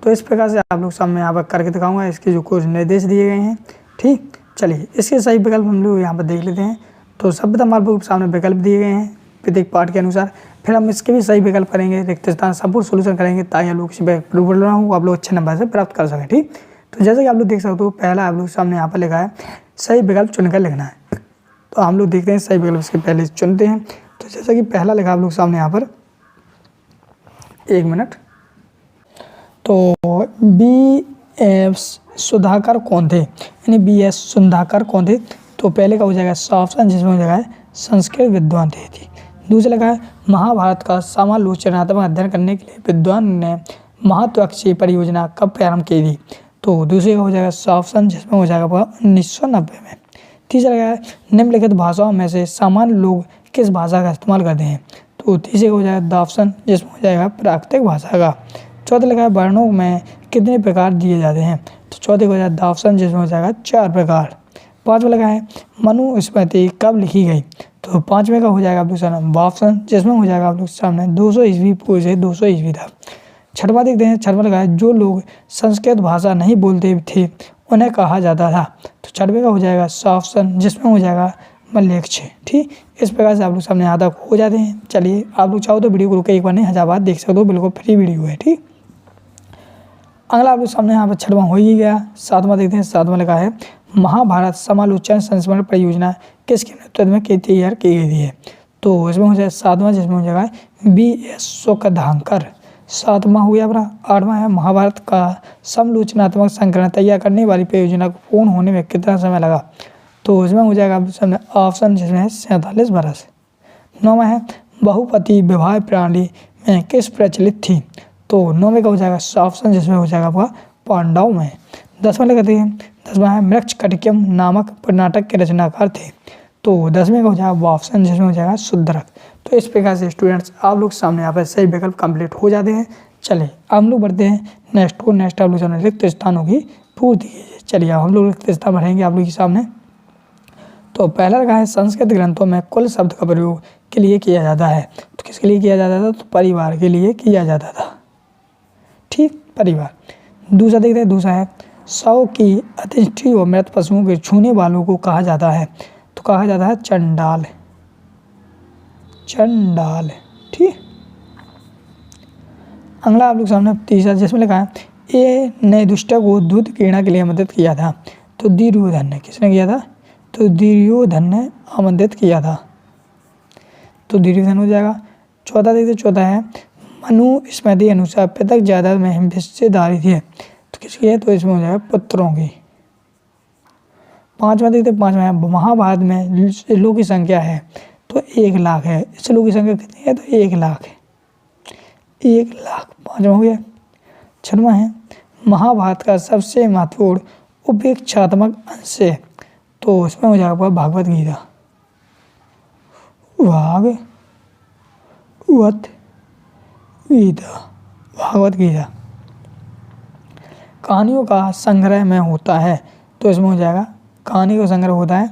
Speaker 1: तो इस प्रकार से आप लोग सामने यहाँ पर करके दिखाऊंगा, इसके जो कुछ निर्देश दिए गए हैं। ठीक, चलिए इसके सही विकल्प हम लोग यहाँ पर देख लेते हैं। तो सर्वप्रथम आप लोग सामने विकल्प दिए गए हैं प्रत्येक पार्ट के अनुसार, फिर हम इसके भी सही विकल्प करेंगे, रिक्त स्थान संपूर्ण सोल्यूशन करेंगे, ताकि आप लोग इसी पर प्रूव हो आप लोग अच्छे नंबर से प्राप्त कर सकें। ठीक, तो जैसे कि आप लोग देख सकते हो, पहला आप लोग सामने यहाँ पर लिखा है सही विकल्प चुनकर लिखना है। तो हम लोग देखते हैं सही विकल्प इसके पहले चुनते हैं। तो जैसा कि पहला लिखा आप लोग सामने यहाँ पर, एक मिनट, तो BS सुधाकर कौन थे, यानी BS सुधाकर कौन थे। तो पहले का हो जाएगा ऑप्शन, जिसमें हो जाएगा संस्कृत विद्वान थे। दूसरा लगा है महाभारत का समालोचनात्मक अध्ययन करने के लिए विद्वान ने महत्वाकांक्षी परियोजना कब प्रारंभ की थी। तो दूसरे का हो जाएगा ऑप्शन, जिसमें हो जाएगा 1990 में। तीसरा लगा है निम्नलिखित भाषाओं में से सामान्य लोग किस भाषा का इस्तेमाल करते हैं। तो तीसरे का हो जाएगा द ऑप्शन, जिसमें हो जाएगा प्राकृतिक भाषा का। चौथा लगा है वर्णों में कितने प्रकार दिए जाते हैं। तो चौथे का हो जाएगा द ऑप्शन, जिसमें हो जाएगा 4 प्रकार। पाँचवा लगा है मनुस्मृति कब लिखी गई। तो पाँचवें का हो जाएगा आप लोग सामने ऑप्शन, जिसमें हो जाएगा आप लोग सामने 200 ईस्वी पूर्व से 200 ईस्वी तक। छठवां देखते हैं, छठवां लगा है जो लोग संस्कृत भाषा नहीं बोलते थे उन्हें कहा जाता था। तो छठवें का हो जाएगा ऑप्शन, जिसमें हो जाएगा मल्लेक्ष। ठीक, इस प्रकार से आप लोग सामने यहाँ तक हो जाते हैं। चलिए आप लोग चाहो तो वीडियो को रुके एक बार नहीं, 1000 बार देख सकते हो, बिल्कुल फ्री वीडियो है। ठीक, अगला आप लोग सामने यहाँ पर छठवां हो ही गया। सातवां देखते हैं, सातवां लगा है महाभारत समालोचन संस्मरण परियोजना किसके नेतृत्व में तैयार की गई थी। तो इसमें हो जाएगा सातवां, जिसमें हो जाएगा BS सुखधांकर। सातवां हो गया अपना। आठवां है महाभारत का समालोचनात्मक संस्करण तैयार करने वाली परियोजना को पूर्ण होने में कितना समय लगा। तो इसमें हो जाएगा आप सामने ऑप्शन, जिसमें है 47 वर्ष। नौवां है बहुपति विवाह प्रणाली में किस प्रचलित थी। तो नौवें का हो जाएगा ऑप्शन, जिसमें हो जाएगा आपका पांडवों में। 10वां लगाते हैं, 10वां है मृक्ष कटिकम नामक नाटक के रचनाकार थे। तो 10वें का हो जाएगा ऑप्शन, जिसमें हो जाएगा शुद्धरक। तो इस प्रकार से स्टूडेंट्स आप लोग सामने यहाँ पर सही विकल्प कंप्लीट हो जाते हैं। चलिए हम लोग बढ़ते हैं नेक्स्ट को। नेक्स्ट आप लोग सामने रिक्त स्थानों की पूर्ति कीजिए। चलिए हम लोग रिक्त स्थान भरेंगे आप लोग के सामने। तो पहला लगा है संस्कृत ग्रंथों में कुल शब्द का प्रयोग के लिए किया जाता है। तो किसके लिए किया जाता था। तो परिवार के लिए किया जाता था। ठीक, परिवार। दूसरा देखते हैं, दूसरा है 100 की अंत्येष्टि और मृत पशुओं के छूने वालों को कहा जाता है। तो कहा जाता है चंडाल। चंडाल। ठीक, अगला आप लोग सामने तीसरा, जिसमें लिखा है ए ने दुष्ट को दूध क्रीड़ा के लिए आमंत्रित किया था। तो दुर्योधन ने, किसने किया था। तो दुर्योधन ने आमंत्रित किया था। तो दुर्योधन हो जाएगा। चौथा देखते, चौथा है मनुस्मृति अनुसार पृथक जायदाद में हिस्सेदारी थी। तो किसकी है। तो इसमें हो जाएगा पुत्रों की। पांचवा देखते, पांचवा है महाभारत में लोगों की संख्या है। तो 1 लाख है। इस लोगों की संख्या कितनी है। तो 1 लाख है। 1 लाख पाँचवा हो गया। छठवां है महाभारत का सबसे महत्वपूर्ण उपेक्षात्मक अंश है। तो इसमें हो जाएगा भागवत गीता। भागवत गीता कहानियों का संग्रह में होता है। तो इसमें हो जाएगा कहानी का संग्रह होता है।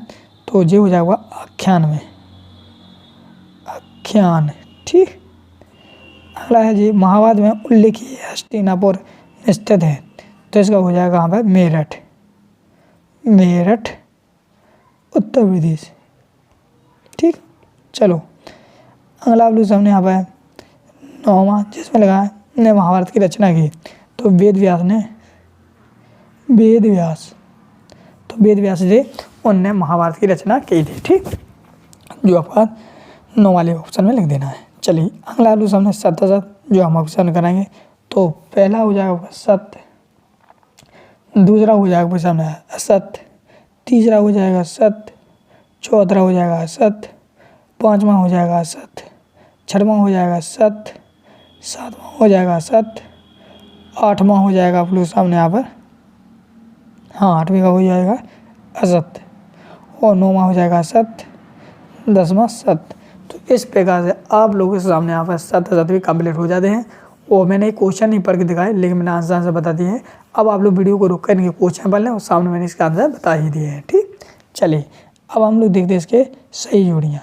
Speaker 1: तो ये हो जाएगा आख्यान में। आख्यान। ठीक, अगला है जी महाभारत में उल्लेखित हस्तिनापुर स्थित है। तो इसका हो जाएगा यहाँ पर मेरठ। मेरठ उत्तर प्रदेश। ठीक, चलो अगला आप लोग सामने यहाँ पर 9वां, जिसमें लगा है ने महाभारत की रचना की। तो वेद व्यास ने। वेद व्यास। तो वेद व्यास जी उनने महाभारत की रचना की थी। ठीक, जो आपका 9 वाले ऑप्शन में लिख देना है। चलिए अगला आप लोग सामने सत्य, जो हम ऑप्शन कराएंगे। तो पहला हो जाएगा सत्य, दूसरा हो जाएगा सामने असत्य, तीसरा हो जाएगा सत्य, चौथा हो जाएगा असत्य, पाँचवां हो जाएगा असत्य, छठवां हो जाएगा सत्य, सातवां हो जाएगा सत्य, आठवां हो जाएगा आप लोग सामने यहाँ पर, हाँ 8वें का हो जाएगा असत्य, और 9वां हो जाएगा सत्य, 10वां सत्य। तो इस प्रकार से आप लोगों के सामने यहाँ पर सत्य भी कंप्लीट हो जाते हैं। और मैंने एक क्वेश्चन नहीं पढ़ के दिखाए, लेकिन मैंने आंसर बता दिए हैं। अब आप लोग वीडियो को रोक कर इनके क्वेश्चन पढ़ लें और सामने मैंने इसका आंसर बता ही दिए हैं। ठीक, चलिए अब हम लोग देखते हैं इसके सही जोड़ियाँ।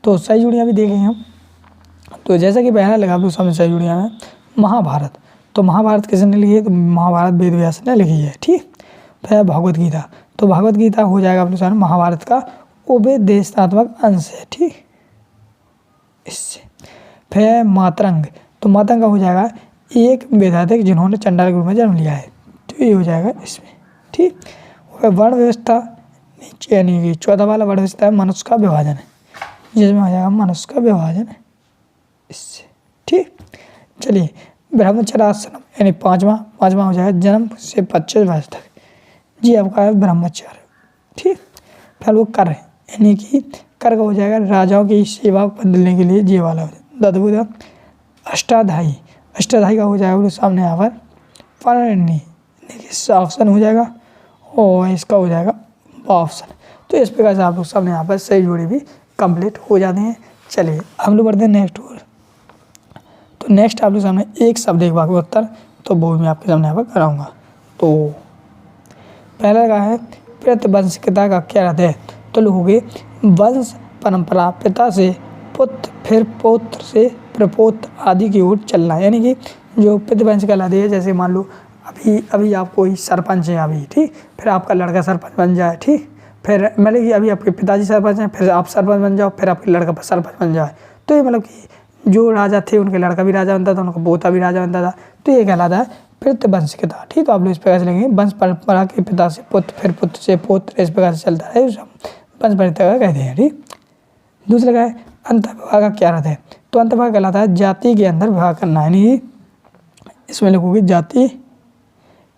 Speaker 1: तो सही जोड़ियाँ भी देखेंगे हम। तो जैसा कि पहला लगा आप लोग सामने सही जोड़ियाँ में महाभारत। तो महाभारत किसने लिखी है? तो महाभारत वेद व्यास ने लिखी है। ठीक, फिर भगवत गीता। तो भगवत गीता हो जाएगा आप लोग सामने महाभारत का उपदेशात्मक अंश है। ठीक, इससे फिर मातरंग। तो मातरंग का हो जाएगा एक वैधानिक जिन्होंने चंडाल ग्रुप में जन्म लिया है। तो ये हो जाएगा इसमें। ठीक, वर्ण व्यवस्था नीचे यानी कि चौथा वाला वर्ण व्यवस्था है मनुष्य का विभाजन है, जिसमें हो जाएगा मनुष्य का विभाजन है इससे। ठीक, चलिए ब्रह्मचर्य आश्रम यानी पाँचवा हो जाएगा जन्म से 25 वर्ष तक, जी आपका है ब्रह्मचर्य। ठीक, फिर वो कर यानी कि कर का हो जाएगा राजाओं की सेवा बदलने के लिए जी वाला दद्भुत। अष्टाध्यायी का हो जाएगा वो सामने यहाँ पर पारणी ऑप्शन हो जाएगा और इसका हो जाएगा ऑप्शन। तो इस प्रकार से आप लोग सामने यहाँ पर सही जोड़ी भी कंप्लीट हो जाते हैं। चलिए हम लोग बढ़ते हैं नेक्स्ट ओर। तो नेक्स्ट आप लोग सामने एक शब्द एक वाक्य उत्तर, तो वो मैं आपके सामने यहाँ पर कराऊंगा। तो पहला का है प्रतिवंशिकता का क्या रहता है? तो लोगों वंश परंपरा पिता से पुत्र फिर पौत्र से प्रपौत्र आदि की ओर चलना, यानी कि जो प्रतिवंश कहलाती है। जैसे मान लो अभी आप कोई सरपंच है अभी, ठीक, फिर आपका लड़का सरपंच बन जाए, ठीक, फिर मतलब कि अभी आपके पिताजी सरपंच हैं, फिर आप सरपंच बन जाओ, फिर आपके लड़का सरपंच बन जाए। तो ये मतलब कि जो राजा थे उनके लड़का भी राजा बनता था, उनका पोता भी राजा बनता था। तो ये कहलाता है प्रतिवंशिकता। ठीक, तो आप लोग इस प्रकार से लेंगे वंश परंपरा के पिता से पुत्र फिर पुत्र से पौत्र, इस प्रकार से चलता है, वंश परंपरा कहते हैं। ठीक, दूसरा का है अंतर्विवाह का क्या रहता है? तो अंतर्विवाह कहलाता है जाति के अंदर विवाह करना, यानी इसमें लिखोगे जाति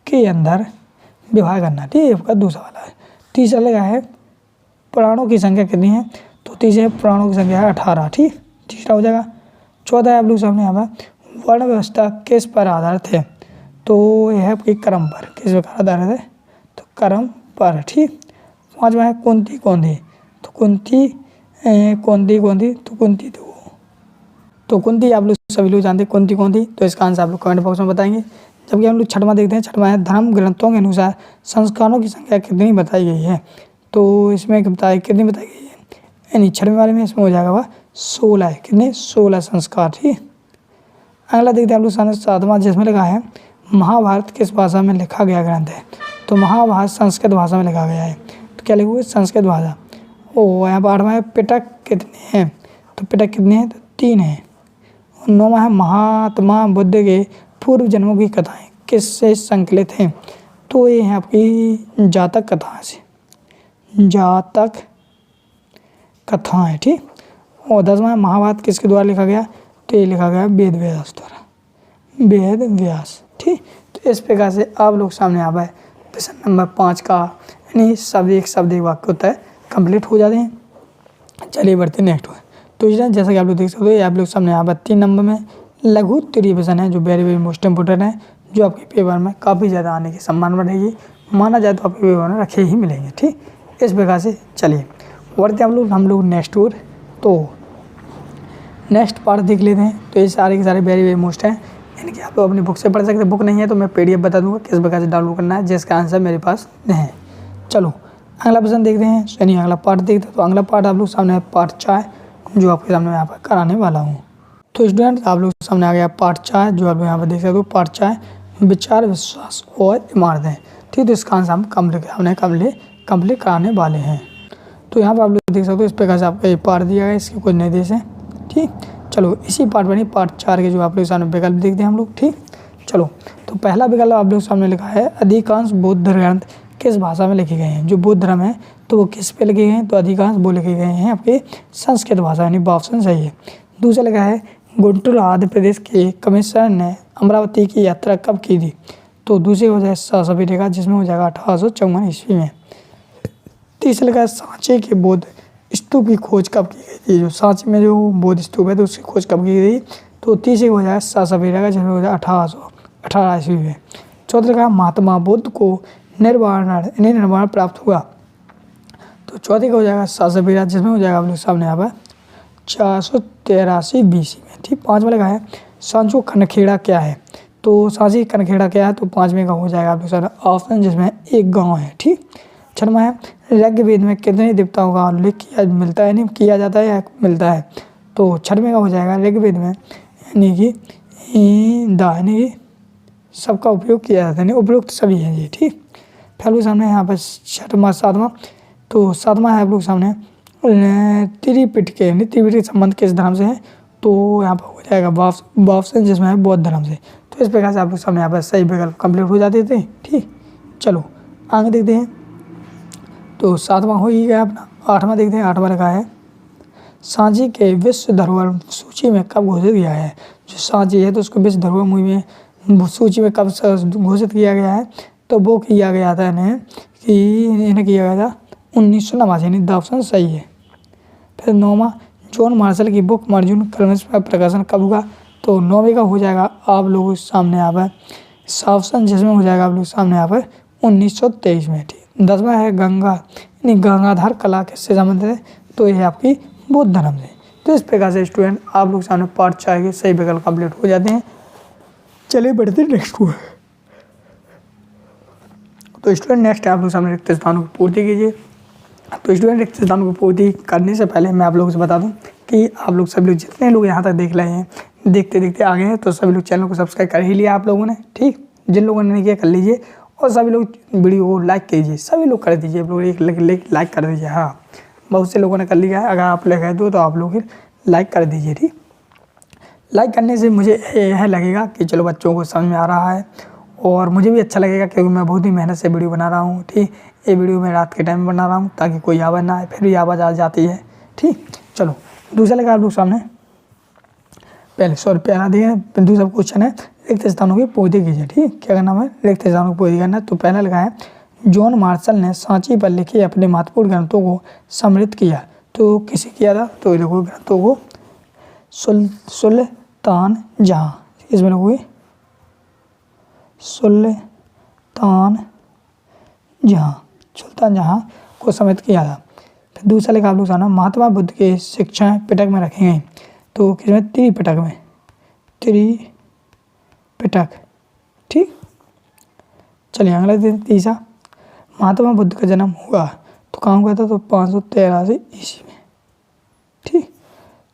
Speaker 1: के अंदर विवाह करना। ठीक है, आपका दूसरा वाला है। तीसरा लगा है प्राणों की संख्या कितनी है? तो तीसरे प्राणों की संख्या है 18। ठीक, तीसरा हो जाएगा। चौथा है आप लोग सामने यहाँ पर वर्ण व्यवस्था किस पर आधारित है? तो यह आपके कर्म पर। किस पर आधारित है? तो कर्म पर। ठीक, पाँचवा है कुंती कौंधी। तो कुंती तो कुंती आप लोग सभी लोग जानते हैं कुंती कौंधी। तो इसका आंसर आप लोग कमेंट बॉक्स में बताएंगे। जबकि हम लोग छठवां देखते हैं। छठवां है धर्म ग्रंथों के अनुसार संस्कारों की संख्या कितनी बताई गई है? तो इसमें कितनी बताई गई है? यानी छठवें वाले में इसमें हो जाएगा वह 16 है। कितने? 16 संस्कार। ठीक, अगला देखते हैं आप लोग सामने सातवां, जिसमें लिखा है महाभारत किस भाषा में लिखा गया ग्रंथ है? तो महाभारत संस्कृत भाषा में लिखा गया है। तो क्या लिखोगे? संस्कृत भाषा। ओ यहाँ पर आठवां है पिटक कितने हैं? तो पिटक कितने हैं? तो 3 हैं। और नौवां है महात्मा बुद्ध के पूर्व जन्मों की कथाएं किससे संकलित हैं? तो ये है आपकी जातक कथाएं से, जातक कथाएं। ठीक, और 10वां है महाभारत किसके द्वारा लिखा गया? तो ये लिखा गया वेद व्यास द्वारा, वेद व्यास। ठीक, तो इस प्रकार से आप लोग सामने आ पाए प्रश्न नंबर 5 का यानी शब्द एक वाक्य होता है कंप्लीट हो जाते हैं। चलिए बढ़ते नेक्स्ट हुआ। तो जैसा कि आप लोग देख सकते हो, ये आप लोग सामने यहाँ पर 3 नंबर में लघु उत्तरीय प्रश्न है जो वेरी मोस्ट इंपोर्टेंट है, जो आपके पेपर में काफ़ी ज़्यादा आने की संभावना रहेगी। माना जाए तो आपके पेपर में रखे ही मिलेंगे। ठीक, इस प्रकार से चलिए बढ़ते हम लोग नेक्स्ट ओर। तो नेक्स्ट पार्ट देख लेते हैं। तो ये सारे के सारे वेरी मोस्ट हैं, यानी कि आप लोग अपनी बुक से पढ़ सकते हैं। बुक नहीं है तो मैं PDF बता दूंगा किस प्रकार से डाउनलोड करना है, जिसका आंसर मेरे पास है। चलो अगला प्रश्न देखते हैं, यानी अगला पार्ट देखते हैं। तो अगला पार्ट आप लोग सामने है पार्ट 4, जो आपके सामने यहाँ पर कराने वाला हूँ। तो स्टूडेंट आप लोग सामने आ गया पार्ट 4, जो आप लोग यहाँ पर देख सकते हो। पार्ट 4 विचार, विश्वास और इमारतें। ठीक, तो इसका आंसर हम कंप्लीट कराने वाले हैं। तो यहाँ पर आप लोग देख सकते हो, इस प्रकार से आपका ये पार्ट दिया गया, इसके कुछ निर्देश हैं। ठीक, चलो इसी पार्ट बनी पार्ट 4 के जो आप लोग सामने विकल्प देखते हैं हम लोग। ठीक, चलो तो पहला विकल्प आप लोग सामने लिखा है अधिकांश बौद्ध ग्रंथ किस भाषा में लिखे गए हैं? जो बौद्ध धर्म है तो वो किस पे लिखे गए हैं? तो अधिकांश वो लिखे गए हैं आपके संस्कृत भाषा, यानी ऑप्शन सही है। दूसरा लिखा है गुंटूर आंध्र प्रदेश के कमिश्नर ने अमरावती की यात्रा कब की थी? तो दूसरी हो जाए सभी रेखा, जिसमें हो जाएगा 1854 ईस्वी में। तीसरा लिखा है सांची के बौद्ध स्तूप की खोज कब की गई थी? जो सांची में जो बौद्ध स्तूप है तो उसकी खोज कब की गई थी? तो तीसरी हो जाएगा सभी रेखा, जिसमें हो जाएगा 1818 ईस्वी में। चौथा लिखा महात्मा बुद्ध को निर्वाण प्राप्त हुआ? तो चौथे का हो जाएगा 782, जिसमें हो जाएगा आप लोग सामने यहाँ पर 483 BC में। ठीक, पाँचवा लिखा है सांचो कनखेड़ा क्या है, तो सांची कनखेड़ा क्या है, तो पाँचवें का हो जाएगा आप लोग सारा ऑप्शन, जिसमें एक गांव है। ठीक, छठवां है ऋग्वेद में कितने देवताओं का उल्लेख किया मिलता है, नहीं किया जाता है या मिलता है, तो छठवें का हो जाएगा ऋग्वेद में यानी कि यानी कि सबका उपयोग किया जाता है, नहीं उपयुक्त सभी है ये। ठीक, फिर आप लोग सामने यहाँ पर छठवां सातवां, तो सातवां है आप लोग सामने त्रिपिटक यानी त्रिपिटक संबंध किस धर्म से है, तो यहाँ पर हो जाएगा ऑप्शन, जिसमें है बौद्ध धर्म से। तो इस प्रकार से आप लोग सामने यहाँ पर सही विकल्प कंप्लीट हो जाते थे। ठीक, चलो आगे देखते हैं। तो सातवां हो ही गया अपना। आठवां देखते हैं। आठवां लिखा है सांची के विश्व धरोहर सूची में कब घोषित किया है। जो सांची है तो उसको विश्व धरोहर में सूची में कब घोषित किया गया है, तो वो किया गया था इन्हें किया गया था 1989, यानी ऑप्शन सही है। फिर नौवां जॉन मार्शल की बुक अर्जुन कर्मस का प्रकाशन कब हुआ, तो 9वें का हो जाएगा आप लोगों के सामने यहाँ पर ऑप्शन, जिसमें हो जाएगा आप लोग सामने यहाँ पर 1923 में। ठीक, 10वां है गंगा यानी गंगाधर कला किससे संबंधित है, तो ये आपकी बौद्ध धर्म से। तो इस प्रकार से स्टूडेंट आप लोग सामने पार्ट 4 के सही विकल्प कंप्लीट हो जाते हैं। चलिए बढ़ते हैं नेक्स्ट को। तो स्टूडेंट नेक्स्ट है आप लोग सामने रिक्त स्थानों की पूर्ति कीजिए। तो स्टूडेंट रिक्त स्थानों की पूर्ति करने से पहले मैं आप लोगों से बता दूं कि आप लोग सभी लोग जितने लोग यहाँ तक देख रहे हैं, देखते देखते आ गए हैं, तो सभी लोग चैनल को सब्सक्राइब कर ही लिया आप लोगों ने। ठीक, जिन लोगों ने नहीं किया कर लीजिए, और सभी लोग वीडियो को लाइक कीजिए, सभी लोग कर दीजिए, आप लोग एक लाइक कर दीजिए। हाँ, बहुत से लोगों ने कर लिया है, अगर आप लोग हैं तो आप लोग लाइक कर दीजिए। ठीक, लाइक करने से मुझे यह लगेगा कि चलो बच्चों को समझ में आ रहा है, और मुझे भी अच्छा लगेगा क्योंकि मैं बहुत ही मेहनत से वीडियो बना रहा हूँ। ठीक, ये वीडियो मैं रात के टाइम में बना रहा हूँ ताकि कोई आवाज़ ना आए, फिर भी आवाज़ आ जाती है। ठीक, चलो दूसरा लगा आप लोग सामने पहला दिए दूसरा क्वेश्चन है रिक्त स्थानों की पूर्ति कीजिए। ठीक, क्या करना है, रिक्त स्थानों की पूर्ति करना है। तो पहला लगा है जॉन मार्शल ने सांची पर लिखे अपने महत्वपूर्ण ग्रंथों को समृद्ध किया, तो किसे किया था, तो देखो ग्रंथों को सुल्तान जहाँ, इसमें लोगों सुल्तान जहाँ को समृद्ध किया था। फिर दूसरा लिखा आप लोग सामने महात्मा बुद्ध के शिक्षाएं पिटक में रखी गई, तो किसमें, त्रिपिटक में, त्रिपिटक। ठीक, चलिए अगला दिन तीसरा महात्मा बुद्ध का जन्म हुआ तो कहाँ हुआ था, तो 583 ईस्वी में। ठीक,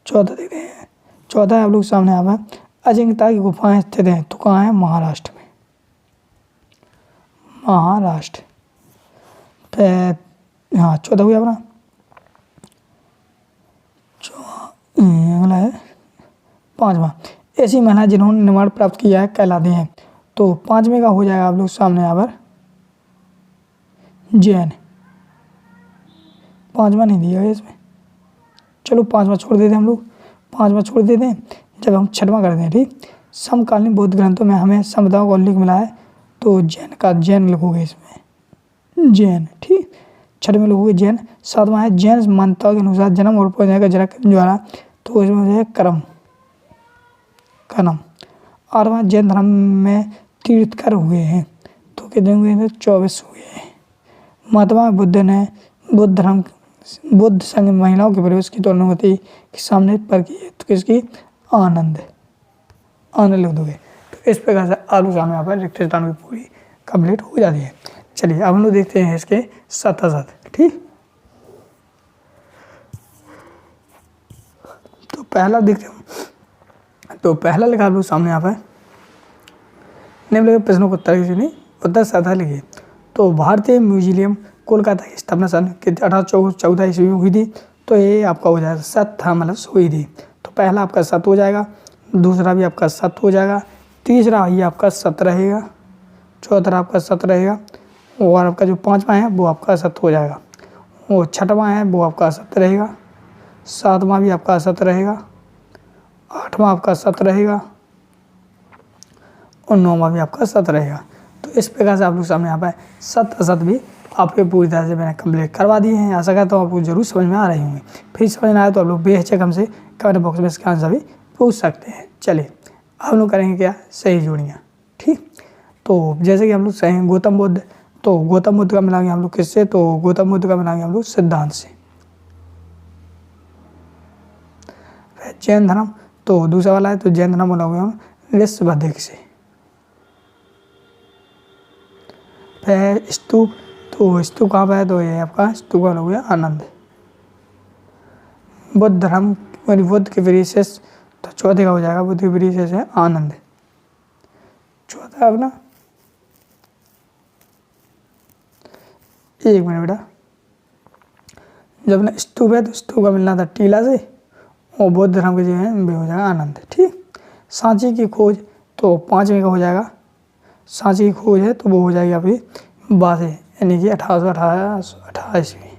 Speaker 1: चौथा देखते हैं। चौथा है आप लोग सामने यहाँ पर अजंता की गुफाएं स्थित हैं, तो कहाँ है, महाराष्ट्र में। महाराष्ट्र। हाँ, चौथा हुआ अपना। अगला है पांचवा ऐसी महिला जिन्होंने निर्माण प्राप्त किया है कहलाती हैं, तो पांचवें का हो जाएगा आप लोग सामने यहाँ पर जैन। पांचवा नहीं दिया है इसमें, चलो पांचवा छोड़ देते हैं हम लोग, पांचवा छोड़ देते हैं, जब हम छठवां करते हैं। ठीक, समकालीन बौद्ध ग्रंथों में हमें समुदायों का उल्लेख मिला है, तो जैन लिखोगे इसमें, जैन। ठीक, छठवें लिखोगे जैन। सातवां है जैन मान्यता के अनुसार जन्म और पौधे का जनक द्वारा, तो इसमें हो जाएगा करम। आठवां जैन धर्म में तीर्थकर हुए हैं, तो कितने हुए हैं, 24 हुए हैं। महात्मा बुद्ध ने बुद्ध संघ महिलाओं के प्रवेश की तो अनुमति के सामने पर की है, तो किसकी, आनंद लिख दोगे। तो इस प्रकार से आप लोग सामने यहाँ पर रिक्त स्थानों की पूरी कंप्लीट हो जाती है। चलिए अब हम लोग देखते हैं इसके साथ। ठीक, तो पहला देखते हैं। तो पहला लिखा आप लोग सामने यहाँ पर निम्नलिखित प्रश्नों को उत्तर साधा लिखिए। तो भारतीय म्यूजियम कोलकाता की स्थापना सन 1814 ईस्वी में हुई थी, तो ये आपका हो जाएगा सत था, मतलब हुई थी। तो पहला आपका सत हो जाएगा, दूसरा भी आपका सत हो जाएगा, तीसरा ये आपका सत रहेगा, चौथा आपका सत रहेगा, और आपका जो पांचवा है वो आपका सत हो जाएगा, और छठवां है वो आपका सत रहेगा, सातवां भी आपका सत रहेगा, आठवां आपका सत रहेगा, और नौवां भी आपका सत रहेगा। तो इस प्रकार से आप लोग सामने यहाँ पर सत असत भी आपके पूरी तरह से मैंने कंप्लीट करवा दिए हैं। आशा करता हूँ आपको जरूर समझ में आ रही होंगी। फिर समझ में आए तो आप लोग बेहिचक हमसे कमेंट बॉक्स में इसका आंसर भी पूछ सकते हैं। चलिए अब हम लोग करेंगे क्या, सही जोड़ियाँ। ठीक, तो जैसे कि हम लोग सही गौतम बुद्ध तो गौतम बुद्ध का मिलाएंगे हम लोग किससे, तो गौतम बुद्ध का मिलाएंगे हम लोग सिद्धांत से। जैन धर्म, तो दूसरा वाला है तो जैन धर्म मिलाओगे हम ऋषभदेव से। फिर स्तूप, तो स्तूप कहाँ पर है, तो ये आपका स्तूप हो गया आनंद। बुद्ध धर्म बुद्ध के विशेष, तो चौथे का हो जाएगा बुद्ध के विशेष है आनंद। चौथा अपना, एक मिनट बेटा, जब अपना स्तूप है तो स्तूप का मिलना था टीला से, और बौद्ध धर्म के जो है वे हो जाएगा आनंद। ठीक, सांची की खोज, तो 5वें का हो जाएगा, सांची की खोज है तो वो हो जाएगी आपकी बासे, यानी कि 1828वीं,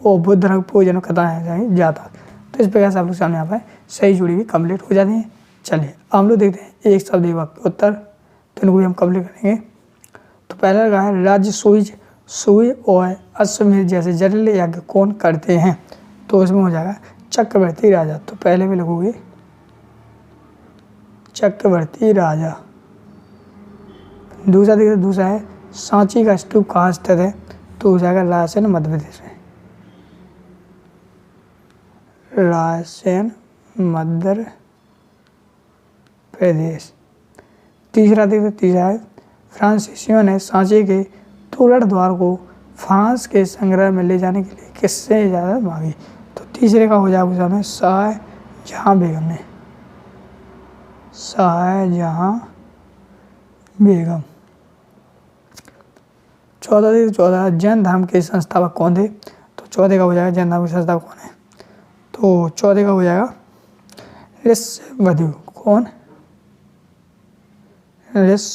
Speaker 1: और बुद्ध धर्म पूजन कथा है जाता। तो इस प्रकार से आप लोग सामने यहाँ पर सही जुड़ी हुई कंप्लीट हो जाती है। चलिए हम लोग देखते हैं एक शब्द वाक्य उत्तर, तो इनको भी हम कंप्लीट करेंगे। तो पहला लगा है राज्य सुई और अश्वमेध जैसे जटिल यज्ञ कौन करते हैं, तो इसमें हो जाएगा चक्रवर्ती राजा। तो पहले में लगोगे चक्रवर्ती राजा। दूसरा देखिए, दूसरा है सांची का स्तूप कहाँ स्थित है, तो हो जाएगा रायसेन मध्य प्रदेश में, रायसेन मध्य प्रदेश। तीसरा देखिए, तीसरा है फ्रांसीसियों ने सांची के तोरण द्वार को फ्रांस के संग्रह में ले जाने के लिए किससे इजाज़त मांगी, तो तीसरे का हो जाएगा सामने शाहजहाँ बेगम ने, शाहजहाँ बेगम। चौदह जैन धर्म के संस्थापक कौन थे, तो चौथे का हो जाएगा जैन धर्म के संस्थापक कौन है, तो चौथे का हो जाएगा ऋषभदेव। कौन, ऋषभदेव।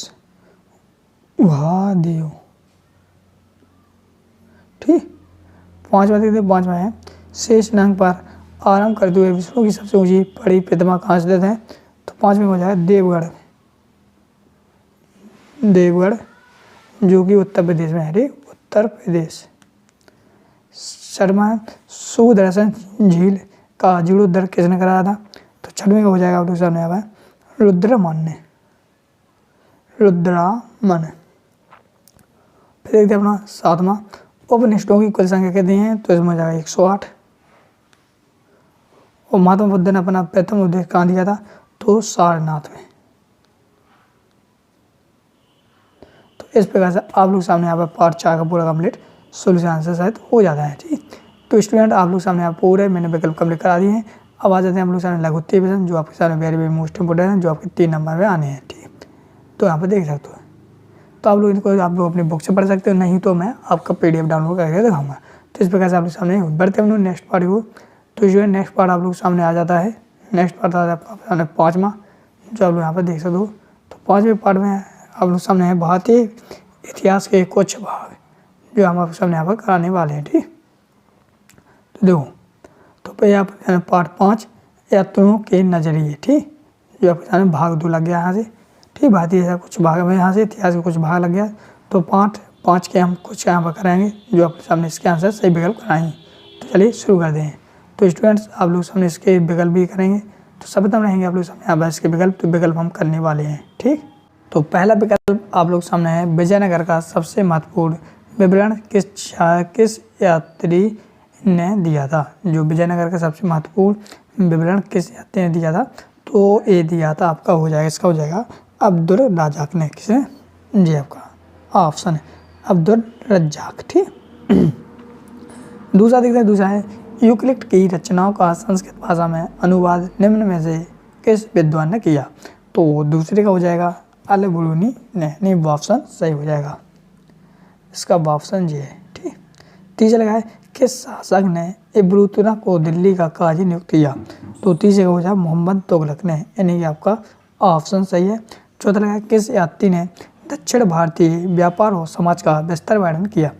Speaker 1: ठीक, पांचवा देखते, पांचवा है शेष नाग पर आराम करते हुए विश्व की सबसे ऊंची बड़ी प्रतिमा कहाँ स्थित है, तो पांचवें हो जाएगा देवगढ़, जो कि उत्तर प्रदेश में है। उत्तर प्रदेश। शर्मा सुदर्शन झील का जीर्णोद्धार किसने कराया था, तो छठवें का हो जाएगा आप लोग सामने आया रुद्रमन ने, रुद्रमन। फिर देखते हैं अपना सातवां, उपनिषदों की कुल संख्या कितनी है, तो इसमें हो जाएगा 108। और महात्मा बुद्ध ने अपना प्रथम उपदेश कहाँ दिया था, तो सारनाथ में। तो इस प्रकार से आप लोग सामने यहाँ पर पार्ट 4 का पूरा कंप्लीट सोल्यूशन आंसर शायद हो जाता है। ठीक, तो स्टूडेंट आप लोग सामने यहाँ पूरे मैंने विकल्प कंप्लीट करा दिए हैं। अब आ जाते हैं हम लोग सामने लघु प्रश्न, जो आपके सामने वेरी वेरी मोस्ट इंपोर्टेंट है, जो आपके 3 नंबर में आने हैं। ठीक, तो यहाँ पर देख सकते हो, तो आप लोग इनको आप लोग अपनी बुक से पढ़ सकते हो, नहीं तो मैं आपका PDF डाउनलोड करके दिखाऊंगा। तो इस प्रकार से आप लोग सामने बढ़ते हम लोग नेक्स्ट पार्ट को। तो जो है नेक्स्ट पार्ट आप लोग सामने आ जाता है, नेक्स्ट पार्ट आ जाता है सामने 5वां, जो आप लोग यहाँ पर देख सकते हो। तो 5वें पार्ट में आप लोग सामने है भारतीय इतिहास के कुछ भाग, जो हम आपके सामने यहाँ पर कराने वाले हैं। ठीक, तो देखो, तो पहले आप पार्ट 5 यात्रियों के नजरिए। ठीक, जो आपके सामने भाग 2 लग गया यहाँ से। ठीक, भारतीय ऐसा कुछ भाग में यहाँ से इतिहास के कुछ भाग लग गया, तो पार्ट 5 के हम कुछ यहाँ पर कराएंगे, जो आपके सामने इसके आंसर सही विकल्प कराएंगे। तो चलिए शुरू कर दें। तो स्टूडेंट्स आप लोग सामने इसके विकल्प भी करेंगे, तो सब तम रहेंगे आप लोग सामने यहाँ पर इसके विकल्प, तो विकल्प हम करने वाले हैं। ठीक, तो पहला विकल्प आप लोग सामने है विजयनगर का सबसे महत्वपूर्ण विवरण किस यात्री ने दिया था। जो विजयनगर का सबसे महत्वपूर्ण विवरण किस यात्री ने दिया था, तो ये दिया था आपका हो जाएगा, इसका हो जाएगा अब्दुल रज्जाक ने। किसे, जी आपका ऑप्शन है अब्दुल रज्जाक। ठीक, दूसरा देखते हैं, दूसरा है यूक्लिड की रचनाओं का संस्कृत भाषा में अनुवाद निम्न में से किस विद्वान ने किया, तो दूसरे का हो जाएगा अल बुरूनी ने। नहीं, ऑप्शन सही हो जाएगा, इसका ऑप्शन जी है। ठीक, तीसरा लगा है किस शासक ने इब्रुतुना को दिल्ली का काजी नियुक्त किया, तो तीसरे का हो जाएगा मोहम्मद तुगलक ने, यानी कि आपका ऑप्शन सही है। चौथा लगा है किस यात्री ने दक्षिण भारतीय व्यापार और समाज का विस्तार वर्णन किया,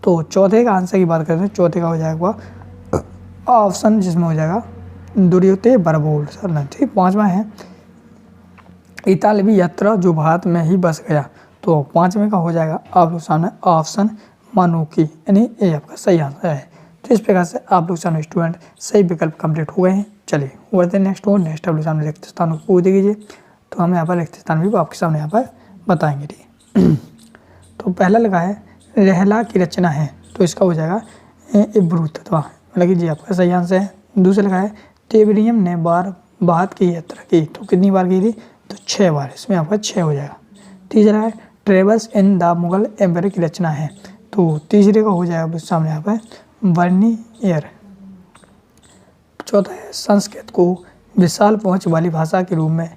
Speaker 1: तो चौथे का आंसर की बात करते हैं, चौथे का हो जाएगा ऑप्शन जिसमें हो जाएगा दुर्योधन बरबोल सर ने। ठीक, पांचवा है इतालवी यात्रा जो भारत में ही बस गया, तो पांचवें का हो जाएगा आप लोग सामने ऑप्शन मानुकी, यानी ये आपका सही आंसर है। तो इस प्रकार से आप लोग सामने स्टूडेंट सही विकल्प कंप्लीट हो गए हैं। चलिए बढ़ते नेक्स्ट आप लोग सामने रिक्त स्थान को पूछ कीजिए, तो हम यहाँ पर रिक्त स्थान भी आपके सामने यहाँ पर बताएंगे। ठीक, तो पहला लगा है रहला की रचना है, तो इसका हो जाएगा इब्रुतवा, मतलब कि जी आपका सही आंसर है। दूसरा लिखा है तेबरियम ने भारत की यात्रा की, तो कितनी बार की थी, तो 6 बार, इसमें आपका 6 हो जाएगा। तीसरा है travels in the Mughal empire की रचना है, तो तीसरे का हो जाएगा सामने यहाँ पर वर्नियर। चौथा है संस्कृत को विशाल पहुंच वाली भाषा के रूप में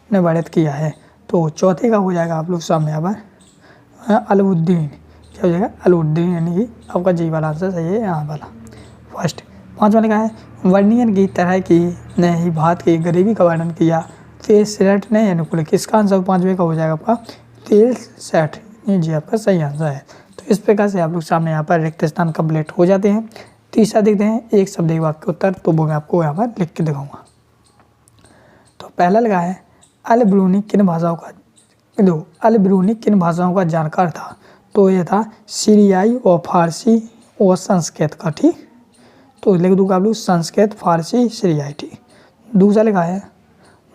Speaker 1: निर्धारित किया है, तो चौथे का हो जाएगा आप लोग सामने यहाँ पर अलाउद्दीन, क्या हो जाएगा, अलाउद्दीन, यानी कि आपका जी वाला आंसर सही है यहाँ वाला फर्स्ट। पाँचवा लिखा है वर्नियर की तरह की ने ही भारत की गरीबी का वर्णन किया, फेसेट ने अनुकूल, किसका आंसर पाँचवें का हो जाएगा आपका फेसेट, ये जी आपका सही आंसर है। तो इस प्रकार से आप लोग सामने यहाँ पर रिक्त स्थान कंप्लीट हो जाते हैं। तीसरा देखते हैं एक शब्द एक वाक्य उत्तर, तो वो मैं आपको यहाँ पर लिख के दिखाऊंगा। तो पहला लगा है अल ब्रूनी किन भाषाओं का, दो अल ब्रूनी किन भाषाओं का जानकार था, तो यह था सीरियाई और फारसी और संस्कृत का, ठीक, तो लिख दूँगा आप लोग संस्कृत, फारसी, सीरियाई, ठीक। दूसरा लिखा है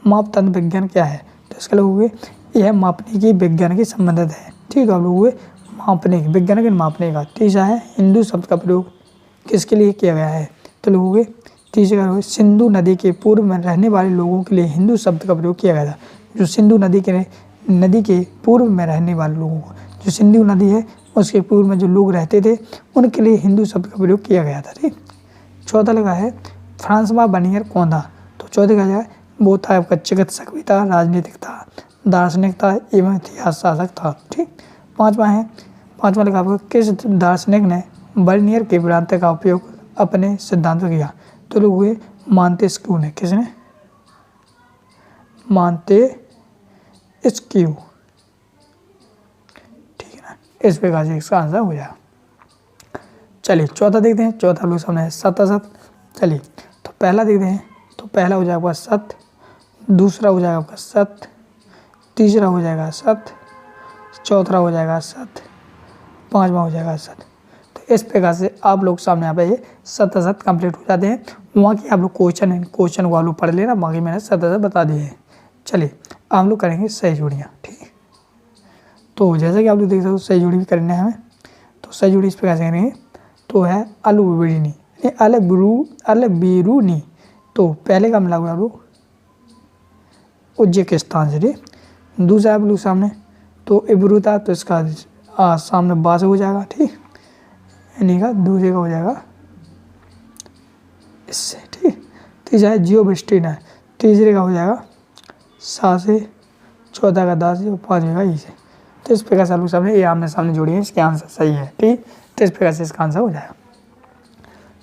Speaker 1: मापदंड विज्ञान क्या है, तो इसके लोग हुए यह मापने की विज्ञान के संबंधित है, ठीक, तो आप लोग हुए मापने की विज्ञान के मापने का। तीसरा है हिंदू शब्द का प्रयोग किसके लिए किया गया है, तो लोग हुए तीसरा हुए सिंधु नदी के पूर्व में रहने वाले लोगों के लिए हिंदू शब्द का प्रयोग किया गया था, जो सिंधु नदी के पूर्व में रहने वाले लोगों को, जो सिंधु नदी है उसके पूर्व में जो लोग रहते थे उनके लिए हिंदू शब्द का प्रयोग किया गया था, ठीक। चौथा लगा है फ्रांसवा बर्नियर कौन था, तो चौथे का है वो था आपका चिकित्सक भी था, राजनीतिक था, दार्शनिक था एवं इतिहास शासक था, ठीक। पाँचवा लगा आपको किस दार्शनिक ने बर्नियर के वेदांत का उपयोग अपने सिद्धांत किया, तो लोग हुए मॉन्तेस्क्यू ने, किसने, मॉन्तेस्क्यू, ठीक है ना, इस प्रकार से इसका आंसर हो जाएगा। चलिए चौथा देखते हैं, चौथा लोग सामने है सत असत। चलिए तो पहला देखते हैं, तो पहला हो जाएगा आपका सत, दूसरा हो जाएगा आपका सत, तीसरा हो जाएगा सत, चौथा हो जाएगा सत, पांचवा हो जाएगा सत। तो इस प्रकार से आप लोग सामने यहाँ पे ये सत असत कंप्लीट हो जाते हैं। वहाँ की आप लोग क्वेश्चन को आप लोग पढ़ लेना, बाकी मैंने सत असत बता दिए हैं। चलिए आप लोग करेंगे सही जोड़ियाँ, ठीक। तो जैसे कि आप लोग देख सकते हो सही जोड़ी भी करना है हमें, तो सही जोड़ी इस प्रकार से करेंगे, तो है अलबेरूनी, अलबेरूनी, तो पहले का मिला हुआ आप लोग उज्बेकिस्तान से, ठीक। दूसरा आप लोग सामने तो इब्रुता, तो इसका सामने बा से हो जाएगा, ठीक, यानी का दूसरे का हो जाएगा इससे, ठीक। तीसरा है जियोबिस्टिना, तीसरे का हो जाएगा सा से, चौथा का दा से और पाँचवें का ई से। तो इस प्रकार से आप लोग सामने ये आमने सामने जोड़ी है, इसके आंसर सही है, ठीक। तो इस प्रकार से इसका आंसर हो जाएगा।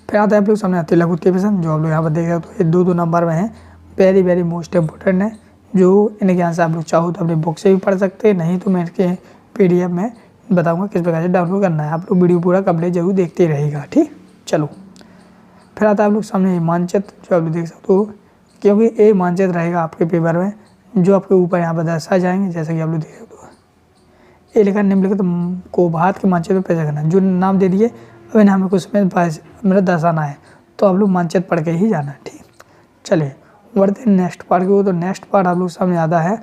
Speaker 1: फिर आता है आप लोग सामने आते लघु उत्कीर्ति प्रश्न, जो आप लोग यहाँ पर देख रहे हो, तो ये दो नंबर में है, वेरी वेरी मोस्ट इंपॉर्टेंट है, जो इनके आंसर आप लोग चाहो तो अपने बुक से भी पढ़ सकते हैं, नहीं तो मैं इसके PDF में बताऊंगा किस प्रकार से डाउनलोड करना है। आप लोग वीडियो पूरा कंप्लीट जरूर देखते रहेगा, ठीक। चलो फिर आता है आप लोग सामने ये मानचित्र, जो आप लोग देख सकते हो, क्योंकि ये मानचित्र रहेगा आपके पेपर में, जो आपके ऊपर यहाँ पर दर्शाए जाएंगे, जैसे कि आप लोग देख सकते हो। ये लिखा निम्नलिखित को भारत के मानचित्र पर पेश करना, जो नाम दे दिए अब इन्हें हमें कुछ में मेरा दर्शाना है, तो आप लोग मानचित्र पढ़ के ही जाना है, ठीक। चलिए बढ़ते हैं नेक्स्ट पार्ट की ओर। तो नेक्स्ट पार्ट आप लोग सामने आता है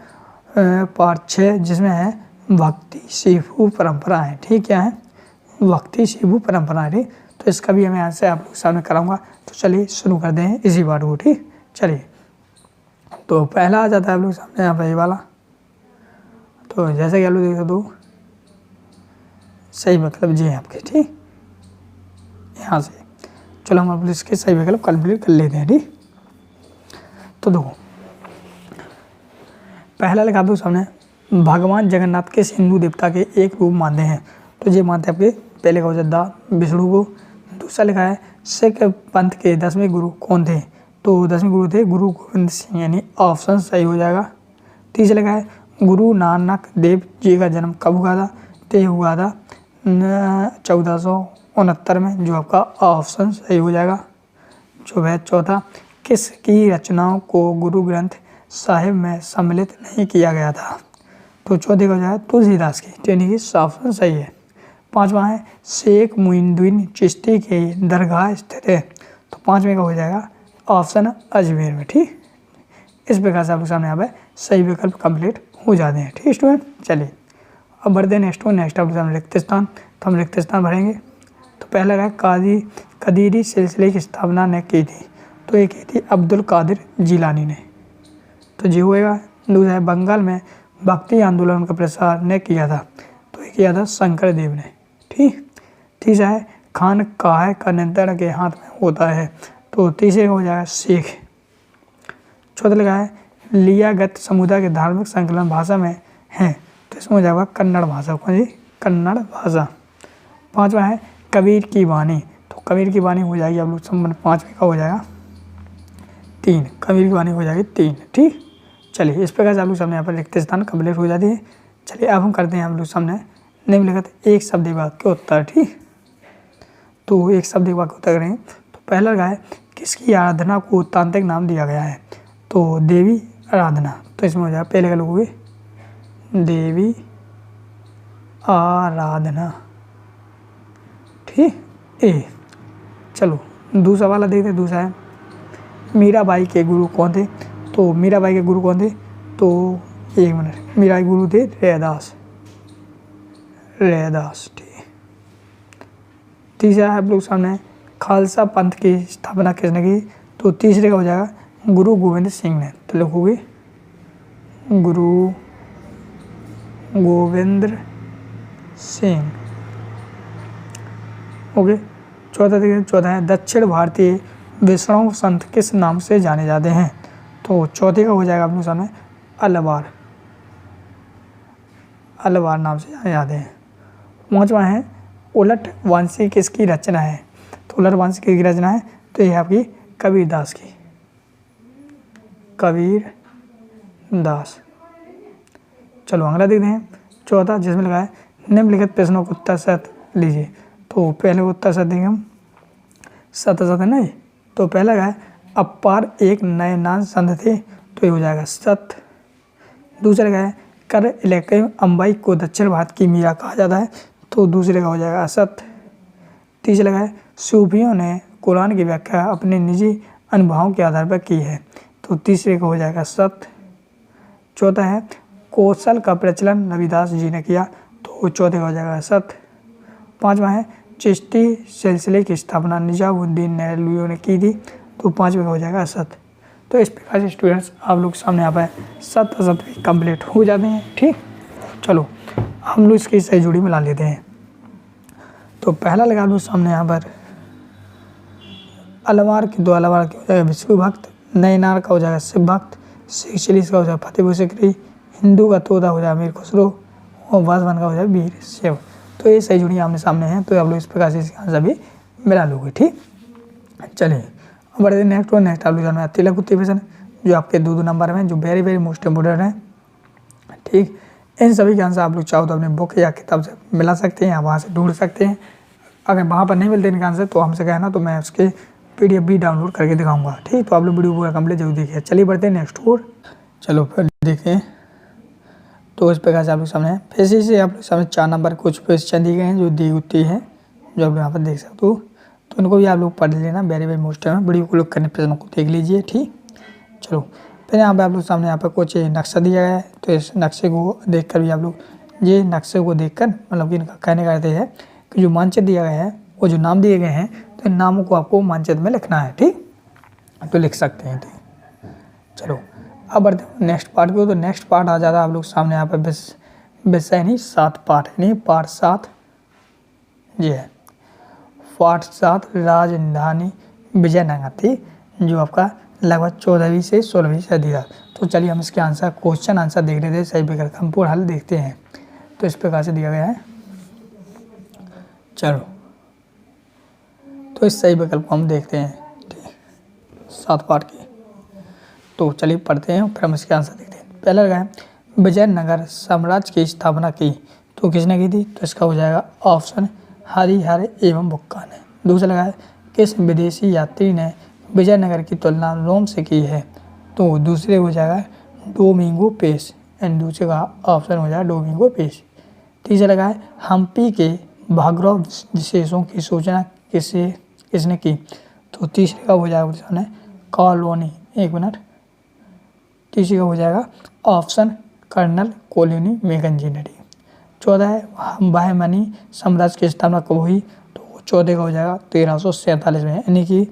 Speaker 1: पार्ट 6, जिसमें है भक्ति शिवू परंपराएं, ठीक, क्या है भक्ति शिवू परंपराएं, ठीक। तो इसका भी मैं आंसर आप लोग सामने कराऊंगा। तो चलिए शुरू करते हैं इसी पार्ट को, ठीक। चलिए तो पहला आ जाता है आप लोग सामने यहाँ पर ये वाला, तो जैसे कि आप लोग देख सकते हो सही विकल्प जी है आपके, ठीक। यहाँ से चलो हम आप इसके सही विकल्प कंप्लीट कर लेते हैं, ठीक। तो देखो पहला लिखा आप लोग सामने भगवान जगन्नाथ के हिंदू देवता के एक रूप मानते हैं, तो ये मानते हैं आपके पहले का हो जाता विष्णु को। दूसरा लिखा है सिख पंथ के 10वें गुरु कौन थे, तो 10वें गुरु थे गुरु गोविंद सिंह, यानी ऑप्शन सही हो जाएगा। तीसरा लिखा है गुरु नानक देव जी का जन्म कब हुआ था, तो ये हुआ था 1469 में, जो आपका ऑप्शन सही हो जाएगा। जो है चौथा किस की रचनाओं को गुरु ग्रंथ साहिब में सम्मिलित नहीं किया गया था, तो चौथे का हो जाएगा तुलसीदास की, यानी कि ऑप्शन सही है। पांचवा है शेख मुइनुद्दीन चिश्ती के दरगाह स्थित है, तो पांचवें का हो जाएगा ऑप्शन अजमेर में, ठीक। इस प्रकार से आप लोग सामने यहाँ पे सही विकल्प कंप्लीट हो जाते हैं, ठीक स्टूडेंट। चलिए अब बढ़ते हैं नेक्स्ट आप लोग सामने रिक्त स्थान। तो हम रिक्त स्थान भरेंगे। तो पहला है कदीरी सिलसिले की स्थापना ने की थी, तो ये की थी अब्दुल कादिर जीलानी ने, तो जी होएगा। दूसरा है बंगाल में भक्ति आंदोलन का प्रसार ने किया था, तो ये किया था शंकर देव ने, ठीक। तीसरा है खान काहे का नियंत्रण के हाथ में होता है, तो तीसरे हो जाएगा शेख। चौथा लगा है लियागत समुदाय के धार्मिक संकलन भाषा में है, तो इसमें हो जाएगा कन्नड़ भाषा, कौन सी, कन्नड़ भाषा। पांचवा है कबीर की वाणी, तो कबीर की वाणी हो जाएगी आप लोग संबंध पाँचवें का हो जाएगा 3, कबीर की वाणी हो जाएगी 3, ठीक। चलिए इस प्रकार से आप लोग सामने यहाँ पर रिक्त स्थान कंप्लीट हो जाती है। चलिए अब हम करते हैं आप लोग सामने निम्नलिखित एक शब्द वाक्य के उत्तर, ठीक। तो एक शब्द वाक्य उत्तर करेंगे। तो पहला लगा है किसकी आराधना को तांत्रिक नाम दिया गया है, तो देवी आराधना, तो इसमें हो जाएगा पहले का लोगोगे देवी आराधना, ठीक। ए चलो दूसरा वाला देखते हैं। दूसरा है मीराबाई के गुरु कौन थे, तो मीराबाई के गुरु कौन थे, तो एक मिनट, मीरा के गुरु थे रैदास, ठीक। तीसरा है आप लोग सामने खालसा पंथ की स्थापना किसने की, तो तीसरे का हो जाएगा गुरु गोविंद सिंह ने, तो लिखोगे गुरु गोविंद सिंह, ओके। चौथा है दक्षिण भारतीय वैष्णव संत किस नाम से जाने जाते हैं, तो चौथे का हो जाएगा आप लोग सामने अलवार नाम से जाने जाते हैं। पांचवा है उलट वांसी किसकी रचना है, तो उलट वांसी किसकी रचना है, तो यह आपकी कबीरदास की, कबीरदास। चलो अगला देखते हैं चौथा, जिसमें लगा है निम्नलिखित प्रश्नों को उत्तर सत लीजिए। तो पहले उत्तर सत देंगे हम, सत है ना, तो पहला है अपार एक नए नाम संत थे, तो ये हो जाएगा सत। दूसरा है कर इलाके अंबाई को दक्षिण भारत की मीरा कहा जाता है, तो दूसरे का हो जाएगा असत। तीसरा है सूफियों ने कुरान की व्याख्या अपने निजी अनुभवों के आधार पर की है, तो तीसरे का हो जाएगा सत। चौथा है कौशल का प्रचलन रविदास जी ने किया, तो चौथे का हो जाएगा सत। पांचवा है चिश्ती सिलसिले की स्थापना निजामुद्दीन नेहलवियों ने की थी, तो पांचवे का हो जाएगा असत। तो इस प्रकार से स्टूडेंट्स आप लोग सामने यहाँ पर सत भी कंप्लीट हो जाते हैं, ठीक। चलो हम लोग इसकी सही जोड़ी मिला लेते हैं। तो पहला लगा लो सामने यहाँ पर अलवार की, दो अलवार की हो जाएगा विष्णु भक्त, नैनार का हो जाएगा शिव भक्त, शेखचिलीस का हो जाएगा फतेहपुर सिकरी, हिंदू का तोता हो जाएगा मीर खुसरो, और वासवान का हो जाएगा वीर शिव। तो ये सही जोड़ी आमने सामने हैं, तो आप लोग इस प्रकार से इसका आंसर भी मिला लोगे, ठीक। चलिए अब बढ़ते हैं नेक्स्ट आप लोग जानना तिलक उत्तीर्ण, जो आपके 2 नंबर में, जो वेरी वेरी मोस्ट इम्पोर्टेंट है, ठीक। इन सभी के आंसर आप लोग चाहो तो अपने बुक या किताब से मिला सकते हैं या वहाँ से ढूंढ सकते हैं। अगर वहाँ पर नहीं मिलते इनका आंसर तो हमसे कहना, तो मैं उसके PDF भी डाउनलोड करके दिखाऊंगा, ठीक। तो आप लोग वीडियो पूरा कंप्लीट जरूर देखिए। चलिए बढ़ते हैं नेक्स्ट और, चलो फिर देखिए। तो इस प्रकार से आप लोग सामने फिर से आप लोग सामने 4 नंबर कुछ क्वेश्चन दिए गए हैं, जो दी होती है, जो आप यहाँ पर देख सकते हो, तो इनको भी आप लोग पढ़ लेना, वेरी वेरी मोस्ट है। वीडियो को क्लिक करने प्रश्नों को देख लीजिए, ठीक। चलो फिर यहाँ पे आप लोग सामने यहाँ पर कुछ नक्शा दिया गया है, तो इस नक्शे को देखकर भी आप लोग, ये नक्शे को देखकर मतलब कि इनका कहने का अर्थ है कि जो मानचित्र दिया गया है, वो जो नाम दिए गए हैं, तो इन नामों को आपको मानचित्र में लिखना है, ठीक। तो लिख सकते हैं, ठीक। चलो अब बढ़ते हैं नेक्स्ट पार्ट को। तो नेक्स्ट पार्ट आ जाता है आप लोग सामने यहाँ पर विषय नहीं 7 पार्ट नहीं, पार्ट 7 जी है, पार्ट 7 राजधानी विजयनगर थी, जो आपका लगभग 14वीं से 16वीं सदी था। तो चलिए हम इसके आंसर क्वेश्चन आंसर देख रहे थे, सही विकल्प हम पूरा हल देखते हैं। तो इस प्रकार से दिया गया है, चलो तो इस सही विकल्प को हम देखते हैं, ठीक, 7 पार्ट की। तो चलिए पढ़ते हैं, फिर हम इसके आंसर देखते हैं। पहला लगा है विजयनगर साम्राज्य की स्थापना की, तो किसने की थी, तो इसका हो जाएगा ऑप्शन हरिहर एवं बुक्का ने। दूसरा लगा है किस विदेशी यात्री ने विजयनगर की तुलना रोम से की है, तो दूसरे हो जाएगा डोमिंगो पेस, एंड दूसरे का ऑप्शन हो जाएगा डोमिंगो पेस। तीसरा लगा है हम्पी के भागरव विशेषों की सूचना किसने की, तो तीसरे का हो जाएगा कॉलोनी, एक मिनट, तीसरे का हो जाएगा ऑप्शन कर्नल कोलोनी मैगन जी ने दी। 14 है बहमनी साम्राज्य की स्थापना कब हुई, तो 14 का हो जाएगा 1347 में, यानी कि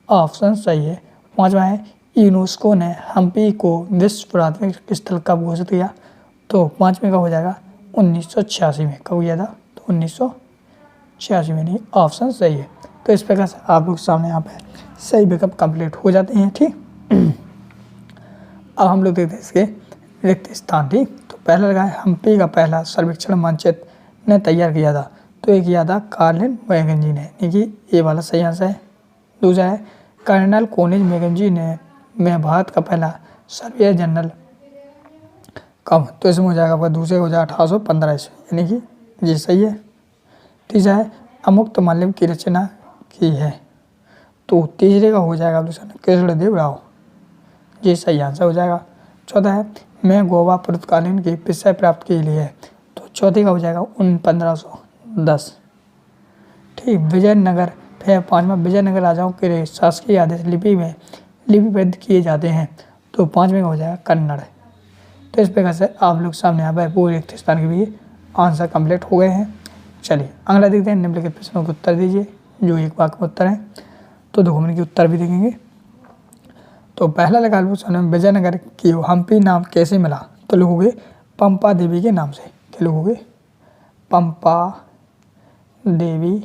Speaker 1: ऑप्शन सही है। 5वां है यूनेस्को ने हम्पी को विश्व पुरातत्व स्थल कब घोषित किया, तो 5वें का हो जाएगा 1986 में। कब किया था, तो 1986 में, नहीं ऑप्शन सही है। तो इस प्रकार से आप लोग सामने यहाँ पे सही विकल्प कंप्लीट हो जाते हैं। ठीक, अब हम लोग देखते हैं इसके रिक्त स्थान। ठीक, तो पहला लगा है हम्पी का पहला सर्वेक्षण मानचित्र ने तैयार किया था, तो ये किया था कार्लिन मैकेंजी ने, यानी कि ये वाला सही आंसर है। दूसरा है कर्नल कोनिज मैकेंजी ने में भारत का पहला सर्वेयर जनरल कब, तो इसमें हो जाएगा आपका दूसरे हो जाएगा 1815 ईस्वी, यानी कि ये सही है। तीसरा है अमुक्त माल्यम की रचना की है, तो तीसरे का हो जाएगा कृष्णदेव राव, ये सही आंसर हो जाएगा। चौथा है मैं गोवा पुरस्कालीन की विषय प्राप्त के लिए है, तो चौथे का हो जाएगा 1510। ठीक, विजयनगर फिर 5वां विजयनगर राजाओं के शासकीय आदेश लिपि में लिपिबद्ध किए जाते हैं, तो 5वें का हो जाएगा कन्नड़। तो इस प्रकार से आप लोग सामने यहाँ पर पूरे रिक्त स्थान के भी आंसर कंप्लीट हो गए हैं। चलिए अगला देखते हैं, निम्नलिखित प्रश्नों के उत्तर दीजिए जो एक वाक्य में उत्तर है, तो 2 मिनट के उत्तर भी देखेंगे। तो पहला लगा लो सामने विजयनगर की हम्पी नाम कैसे मिला, तो लिखोगे पंपा देवी के नाम से। क्या लिखोगे, पंपा देवी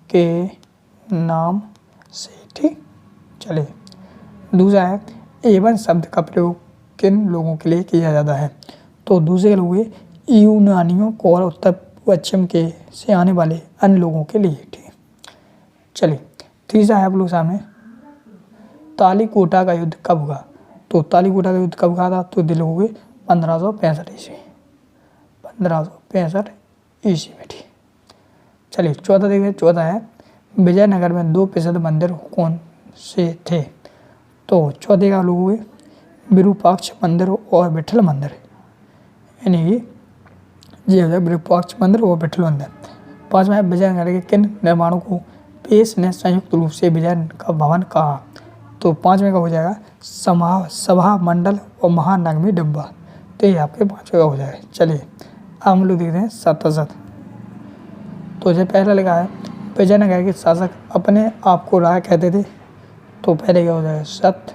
Speaker 1: के नाम से। ठीक, चलिए दूसरा है एवन शब्द का प्रयोग किन लोगों के लिए किया जाता है, तो दूसरे लोग यूनानियों को और उत्तर पश्चिम के से आने वाले अन्य लोगों के लिए। ठीक, चलिए तीसरा है आप लोग सामने तालीकोटा का युद्ध कब हुआ, तो तालीकोटा का युद्ध कब हुआ था, तो दिल हो गए 1565 ईस्वी, 1565 ईस्वी में। ठीक, चलिए चौथा देखिए, चौथा है विजयनगर में 2 प्रसिद्ध मंदिर कौन से थे, तो चौथे का लोग हुए विरूपाक्ष मंदिर और विठल मंदिर, यानी कि ये हो जाए विरूपाक्ष मंदिर और विठल मंदिर। 5वां है विजयनगर के किन निर्माणों को पेश ने संयुक्त रूप से विजय का भवन कहा, तो 5वें का हो जाएगा सभा मंडल और महानगमी डिब्बा, तो ये आपके 5वें का हो जाएगा। चलिए अब हम लोग देखते हैं सतसत, तो जो पहला लिखा है विजयनगर के शासक अपने आप को राय कहते थे, तो पहले क्या हो जाएगा सत्य।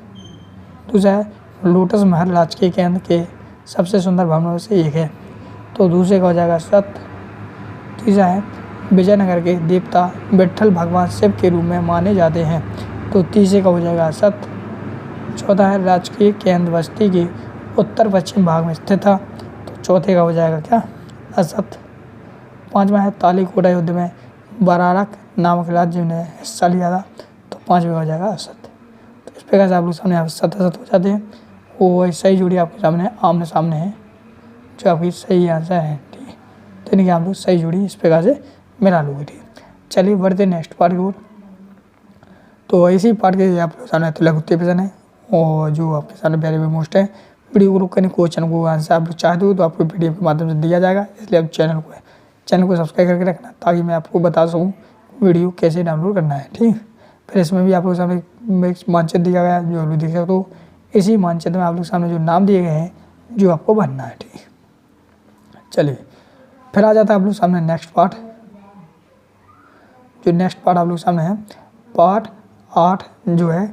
Speaker 1: दूसरा है लोटस महल राजकीय केंद्र के सबसे सुंदर भवनों में से एक है, तो दूसरे का हो जाएगा सत्य। तीसरा है विजयनगर के देवता विट्ठल भगवान शिव के रूप में माने जाते हैं, तो तीसरे का हो जाएगा सत्य। चौथा है राजकीय केंद्र बस्ती के उत्तर पश्चिम भाग में स्थित था, तो चौथे का हो जाएगा क्या, असत्य। 5वां है तालीकोटा युद्ध में बरारक नामक राज्य ने हिस्सा लिया था, तो 5वें का हो जाएगा असत्य। तो इस प्रकार से आप लोग सामने यहाँ सत्य हो जाते हैं, वो सही जोड़ी आपके सामने आमने सामने है जो आपकी सही आंसर है। ठीक है, तो इनकी आप लोग सही जोड़ी इस प्रकार से मिला लोगे। ठीक, चलिए बढ़ते नेक्स्ट पार्ट की ओर। तो इसी पार्ट के आप लोग सामने तो लघुत्तरीय प्रश्न है और जो आपके सामने वेरी मोस्ट है। वीडियो को रोक कर क्वेश्चन को आंसर आप लोग चाहते हो तो आपको पीडीएफ के माध्यम से दिया जाएगा, इसलिए आप चैनल को सब्सक्राइब करके रखना ताकि मैं आपको बता सकूँ वीडियो कैसे डाउनलोड करना है। ठीक, फिर इसमें भी आप लोग सामने एक मानचित्र दिया गया है जो आप लोग देख सकते हो, इसी मानचित्र में आप लोग सामने जो नाम दिए गए हैं जो आपको भरना है। ठीक, चलिए फिर आ जाता है आप लोग सामने नेक्स्ट पार्ट। जो नेक्स्ट पार्ट आप लोग सामने है पार्ट 8 जो है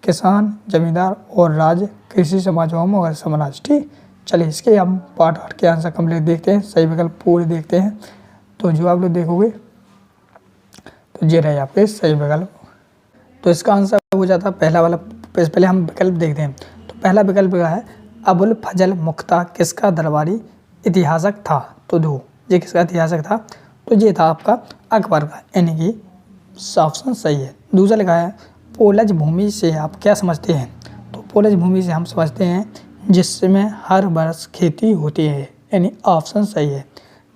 Speaker 1: किसान जमींदार और राज्य कृषि समाज एवं मगध साम्राज्य। ठीक, चलिए इसके हम पार्ट 8 के आंसर कंप्लीट देखते हैं, सही विकल्प पूरे देखते हैं। तो जो आप लोग देखोगे तो ये रहे आपके सही विकल्प। तो इसका आंसर हो जाता है पहला वाला। पहले हम विकल्प देखते हैं। तो पहला विकल्प क्या है अबुल फजल मुख्तार किसका दरबारी इतिहासक था, तो दो ये किसका इतिहासक था, तो ये था आपका अकबर का, यानी कि ऑप्शन सही है। दूसरा लिखा है पोलज भूमि से आप क्या समझते हैं, तो पोलज भूमि से हम समझते हैं जिसमें हर वर्ष खेती होती है, यानी ऑप्शन सही है।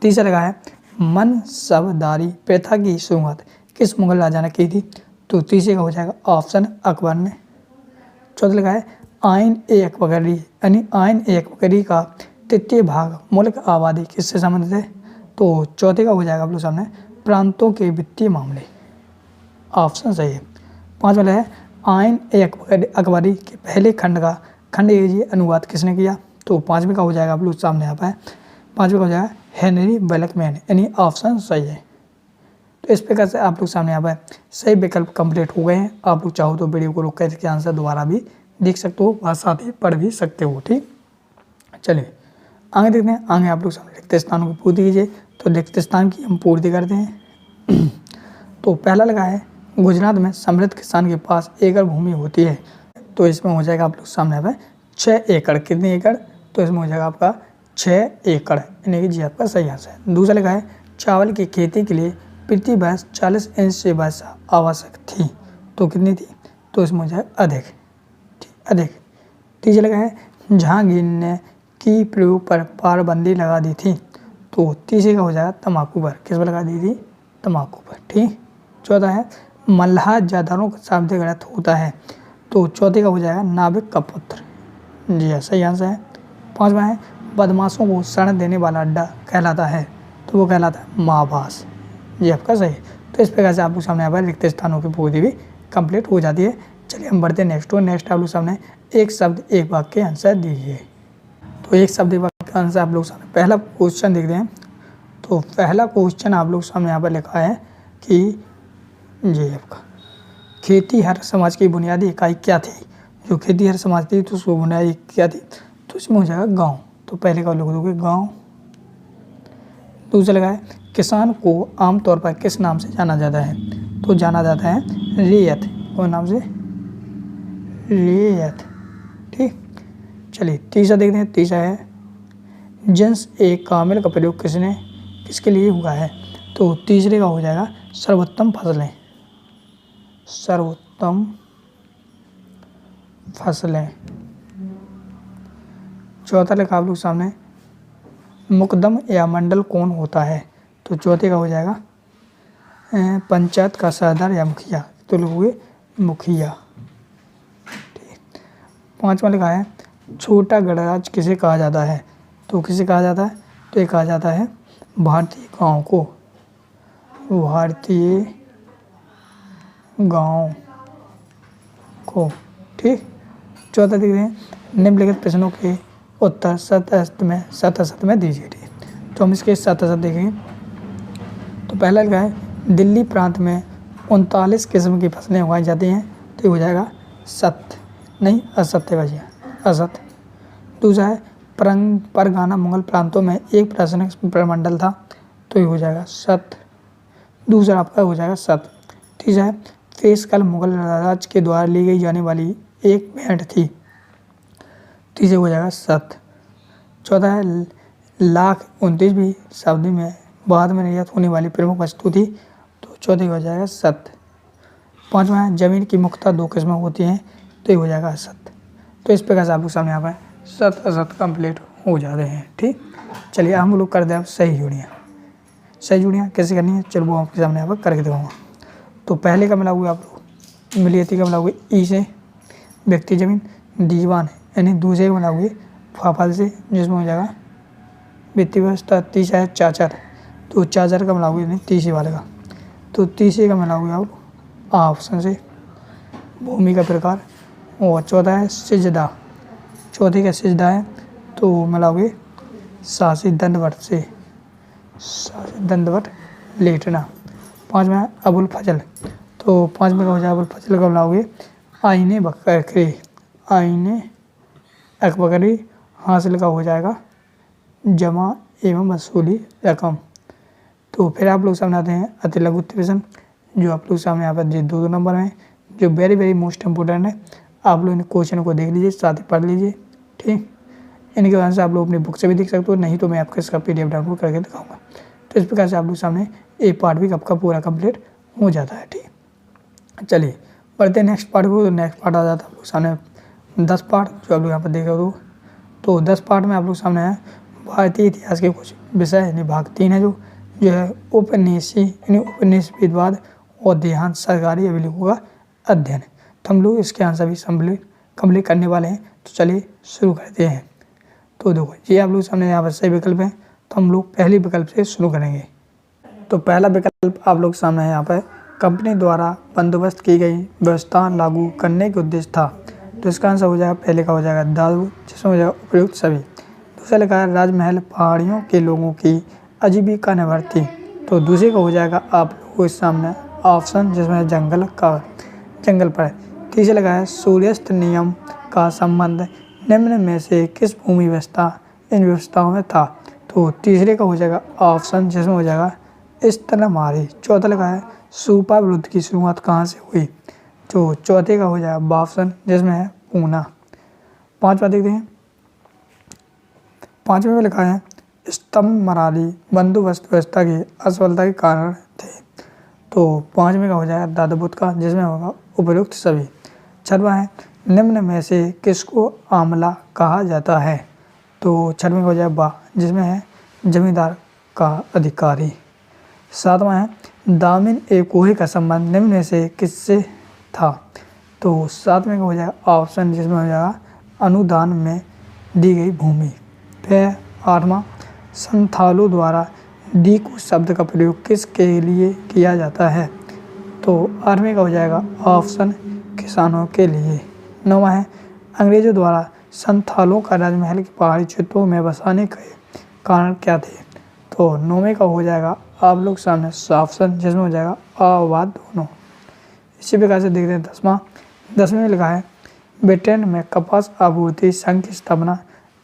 Speaker 1: तीसरा लिखा है मनसबदारी प्रथा की शुरुआत किस मुगल राजा ने की थी, तो तीसरे का हो जाएगा ऑप्शन अकबर ने। चौथा लिखा है आइन ए अकबरी, यानी आइन ए अकबरी का तृतीय भाग मुल्क आबादी किससे संबंधित है, तो चौथे का हो जाएगा आप लोग सामने प्रांतों के वित्तीय मामले, ऑप्शन सही है। पाँचवा है आइन ए अकबरी के पहले खंड का खंड एजी अनुवाद किसने किया, तो 5वें का हो जाएगा आप लोग सामने यहाँ पर 5वें का हो जाएगा हेनरी बेलकमैन, यानी ऑप्शन सही है। तो इस प्रकार से आप लोग सामने यहाँ पर सही विकल्प कंप्लीट हो गए हैं। आप लोग चाहो तो वीडियो को रोक कर इसके आंसर दोबारा भी देख सकते हो और साथ ही पढ़ भी सकते हो। ठीक, चलिए आगे देखते हैं। आगे आप लोग सामने रिक्त स्थानों को पूर्ति कीजिए। तो रिक्त स्थान की हम पूर्ति करते हैं। तो पहला लगा है गुजरात में समृद्ध किसान के पास एकड़ भूमि होती है। तो इसमें हो जाएगा आप लोग सामने यहाँ पे 6 एकड़। कितने एकड़? तो इसमें हो जाएगा आपका 6 एकड़, यानी कि जी आपका सही आंसर है। दूसरा लगा है चावल की खेती के लिए प्रति वर्ष 40 इंच से वर्षा आवश्यक थी। तो कितनी थी? तो इसमें हो जाएगा अधिक। ठीक, अधिक। तीसरा लगा है जहांगीर ने की प्रयोग पर पाबंदी लगा दी थी। तो तीसरे का हो जाएगा तम्बाकू पर। किस पर लगा दी थी? तम्बाकू पर। ठीक। चौथा है मल्लाह जादरों का शाब्दिक अर्थ होता है। तो चौथे का हो जाएगा नाविक का पुत्र। जी हाँ, सही आंसर है। पांचवा है बदमाशों को शरण देने वाला अड्डा कहलाता है। तो वो कहलाता है महाभास। जी आपका सही। तो इस प्रकार से आप लोग सामने यहाँ पर रिक्त स्थानों की पूर्ति भी कंप्लीट हो जाती है। चलिए हम बढ़ते हैं नेक्स्ट। नेक्स्ट आप लोग सामने एक शब्द एक वाक्य के आंसर दीजिए। तो एक शब्द एक वाक्य का आंसर आप लोग सामने पहला क्वेश्चन देखते हैं। तो पहला क्वेश्चन आप लोग सामने यहाँ पर लिखा है कि जी आपका खेती हर समाज की बुनियादी इकाई क्या थी? जो खेती हर समाज थी तो उसकी बुनियादी क्या थी? तो इसमें हो जाएगा गांव। तो पहले का लिख दोगे गांव। दूसरा लगा है किसान को आमतौर पर किस नाम से जाना जाता है? तो जाना जाता है रेयत। कौन नाम से? रेयत। ठीक, चलिए तीसरा देखते हैं। तीसरा है जिन्स एक कामिल का प्रयोग किसके लिए हुआ है? तो तीसरे का हो जाएगा सर्वोत्तम फसलें। सर्वोत्तम फसलें। चौथा लिखा आप लोग सामने मुकदम या मंडल कौन होता है? तो चौथे का हो जाएगा पंचायत का सरदार या मुखिया। तो लोगे मुखिया। ठीक। पांचवा लिखा है छोटा गणराज्य किसे कहा जाता है? तो किसे कहा जाता है? तो ये कहा जाता है भारतीय गांव को। भारतीय गांव को। ठीक। चौथा देखते हैं निम्नलिखित प्रश्नों के उत्तर शत में दीजिए। ठीक, तो हम इसके शत देखेंगे। तो पहला लिखा है दिल्ली प्रांत में 39 किस्म की फसलें उगाई जाती हैं। तो ये हो जाएगा सत्य, नहीं असत्य बचिए, असत्य। दूसरा है परगना मुगल प्रांतों में एक प्रशासनिक प्रमंडल था। तो ये हो जाएगा सत्य। दूसरा आपका हो जाएगा सत्य। तीसरा है फेसकल मुगल राज के द्वारा ली गई जाने वाली एक भेंट थी। तीसरे हो जाएगा सत्य। चौथा है लाख 29वीं शताब्दी में बाद में निर्यात होने वाली प्रमुख वस्तु थी। तो चौथे हो जाएगा सत्य। पांचवा है जमीन की मुख्यतः 2 किस्में होती हैं। तो ये हो जाएगा असत्य। तो इस प्रकार से आप लोग सामने यहाँ पर सत्य असत्य कंप्लीट हो जाते हैं। ठीक, चलिए हम लोग कर दें अब सही जोड़ियाँ। सही जोड़ियाँ कैसे करनी है चलो वो आपके सामने यहाँ पर करके दिखाऊंगा। तो पहले का मिला हुआ आप लोग मिलियती का मिला हुआ ई से व्यक्ति जमीन दीवान, यानी दूसरे का मिला हुआ फाफल से जिसमें हो जाएगा वित्तीय व्यवस्था। तीसरा है चाचर। तो चाचर का मिला हुआ यानी तीसरे वाले का। तो तीसरे का मिला हुआ आप ऑप्शन से भूमि का प्रकार। और चौथा है सिजदा। चौथे का सिजदा है तो मिला हुआ शासित दंडवत से, शासित दंडवत लेटना। पाँचवा है अबुल फजल। तो पाँचवें का हो जाए अबुल फजल का मिला हुआ आईने बकरी, आईने अकबकरी हासिल का हो जाएगा जमा एवं वसूली रकम। तो फिर आप लोग सामने आते हैं अति लघु प्रश्न, जो आप लोग सामने यहाँ पर जो 2 नंबर में जो वेरी मोस्ट इम्पोर्टेंट है। आप लोग इन क्वेश्चन को देख लीजिए, साथ ही पढ़ लीजिए। ठीक, इनके आंसर आप लोग अपनी बुक से भी देख सकते हो, नहीं तो मैं आपको इसका PDF डाउनलोड करके दिखाऊंगा। तो इस प्रकार से आप लोग सामने एक पार्ट भी आपका पूरा कंप्लीट हो जाता है। ठीक, चलिए बढ़ते हैं नेक्स्ट पार्ट को। तो नेक्स्ट पार्ट आ जाता है आप लोग सामने 10 पार्ट, जो आप लोग यहाँ पर देख रहे हो। तो 10 पार्ट में आप लोग सामने है भारतीय इतिहास के कुछ विषय, यानी भाग 3 है जो है उपनिवेशी, यानी उपनिवेशवाद और देहांत सरकारी अभिलेखों का अध्ययन। तो हम लोग इसके आंसर भी कंप्लीट करने वाले हैं। तो चलिए शुरू करते हैं। तो देखो ये आप लोग सामने यहाँ पर सही विकल्प है। तो हम लोग पहले विकल्प से शुरू करेंगे। तो पहला विकल्प आप लोग सामने है यहाँ पर कंपनी द्वारा बंदोबस्त की गई व्यवस्था लागू करने के उद्देश्य था। तो इसका आंसर हो जाएगा पहले का हो जाएगा दारू, जिसमें हो जाएगा उपयुक्त सभी। दूसरा लिखा है राजमहल पहाड़ियों के लोगों की आजीविका निर्भर थी। तो दूसरे का हो जाएगा आप लोगों के सामने ऑप्शन जिसमें जंगल पर। तीसरा लगा है सूर्यास्त नियम का संबंध निम्न में से किस भूमि व्यवस्था इन व्यवस्थाओं में था। तो तीसरे का हो जाएगा ऑप्शन जिसमें हो जाएगा स्तनधारी। चौथा लगा है सूपा विरुद्ध की शुरुआत कहाँ से हुई। तो चौथे का हो जाएगा ऑप्शन जिसमें है पूना। पांचवा देखते हैं। पांचवें में लिखा है स्तंभ मराठी बंदोबस्त व्यवस्था की असफलता के कारण थे। तो पांचवें का हो जाएगा दादाबुद का जिसमें होगा उपयुक्त सभी। छठवां है निम्न में से किसको आमला कहा जाता है। तो छठवें का हो जाएगा बा जिसमें है जमींदार का अधिकारी। सातवां है दामिन एक कोहे का संबंध निम्न में से किससे था। तो सातवें का हो जाएगा ऑप्शन जिसमें हो जाएगा अनुदान में दी गई भूमि। फिर आठवां संथालों द्वारा डीकू शब्द का प्रयोग किसके लिए किया जाता है। तो आठवें का हो जाएगा ऑप्शन किसानों के लिए। नौवां है अंग्रेजों द्वारा संथालों का राजमहल के पहाड़ी क्षेत्रों में बसाने के कारण क्या थे। तो नौवें का हो जाएगा आप लोग सामने ऑप्शन जिसमें हो जाएगा अवाद दोनों। इसी प्रकार से देखते हैं दसवें में लिखा है ब्रिटेन में कपास आपूर्ति संघ की स्थापना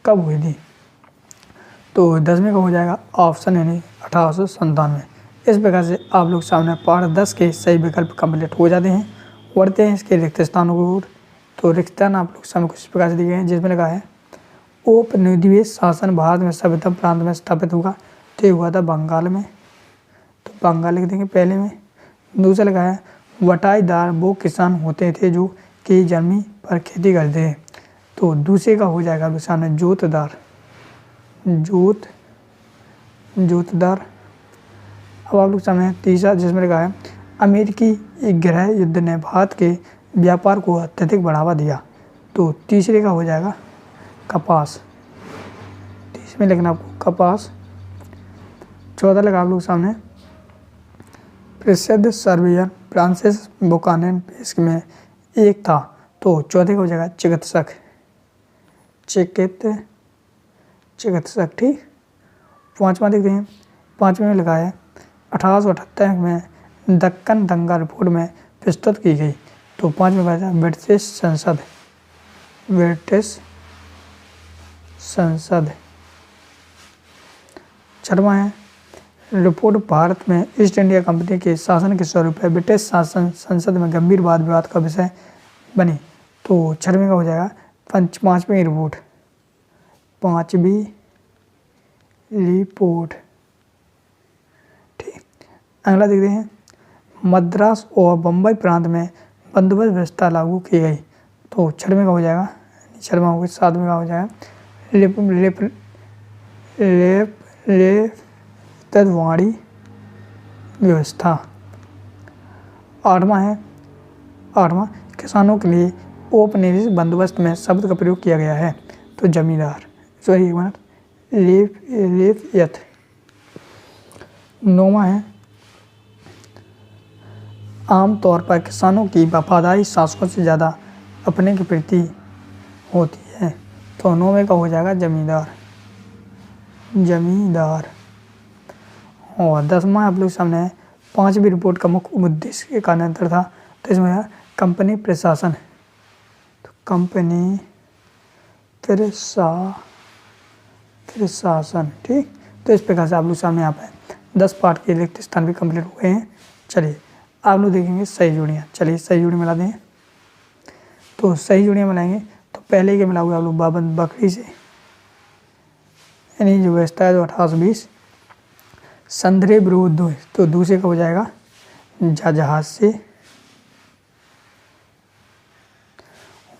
Speaker 1: कब हुई थी। तो 10वें का हो जाएगा ऑप्शन यानी 1897। इस प्रकार से आप लोग सामने पार्ट 10 के सही विकल्प कंप्लीट हो जाते हैं। बढ़ते हैं इसके रिक्त स्थानों की ओर। तो रिक्त स्थान आप लोग सामने कुछ प्रकार से दिए गए हैं जिसमें लिखा है औपनिवेशिक शासन भारत में सभ्यतम प्रांत में स्थापित हुआ। तो ये हुआ था बंगाल में। तो बंगाल लिख देंगे पहले में। दूसरा लिखा है बटाईदार वो किसान होते थे जो कि जमीन पर खेती करते थे। तो दूसरे का हो जाएगा सामने जोतदार। जोतदार। अब आप लोग सामने तीसरा जिसमें लिखा है अमेरिकी गृह युद्ध ने भारत के व्यापार को अत्यधिक बढ़ावा दिया। तो तीसरे का हो जाएगा कपास। तीसरे में लिखना आपको कपास। चौथा लगा आप लोग सामने प्रसिद्ध सर्बियन फ्रांसिस बुकानन पेश में एक था। तो चौथे का हो जाएगा चिकित्सक। ठीक। पांचवा देखते हैं। पांचवें में लिखा है 1878 में दक्कन दंगा रिपोर्ट में प्रस्तुत की गई। तो पांचवें का है ब्रिटिश संसद। छठवां है रिपोर्ट भारत में ईस्ट इंडिया कंपनी के शासन के स्वरूप है ब्रिटिश शासन संसद में गंभीर वाद विवाद का विषय बनी। तो छठवें का हो जाएगा पांचवी रिपोर्ट। ठीक। अगला देखते हैं मद्रास और बम्बई प्रांत में बंदोबस्त व्यवस्था लागू की गई। तो छठवें का हो जाएगा सातवें का हो जाएगा रेपतवाड़ी व्यवस्था। आठवां किसानों के लिए औपनिवेशिक बंदोबस्त में शब्द का प्रयोग किया गया है। तो जमींदार रेफयत। नौवां है आमतौर पर किसानों की वफादारी शासकों से ज़्यादा अपने के प्रति होती है। तो नौवें का हो जाएगा जमींदार। और 10वां आप लोग सामने है पांचवी रिपोर्ट का मुख्य उद्देश्य का नियंत्रण था। तो इसमें है कंपनी प्रशासन। तो कंपनी प्रशासन। ठीक। तो इस प्रकार से आप लोग सामने यहाँ पे 10 पार्ट के रिक्त स्थान भी कंप्लीट हो गए हैं। चलिए आप लोग देखेंगे सही जोड़ियाँ। चलिए सही जोड़ी मिला दें। तो सही जोड़ियाँ मिलाएंगे तो पहले के मिला हुआ आप लोग बाबन बकरी से यानी जो व्यवस्था है जो 1820 संधरे विरोध। तो दूसरे का हो जाएगा जहाज से।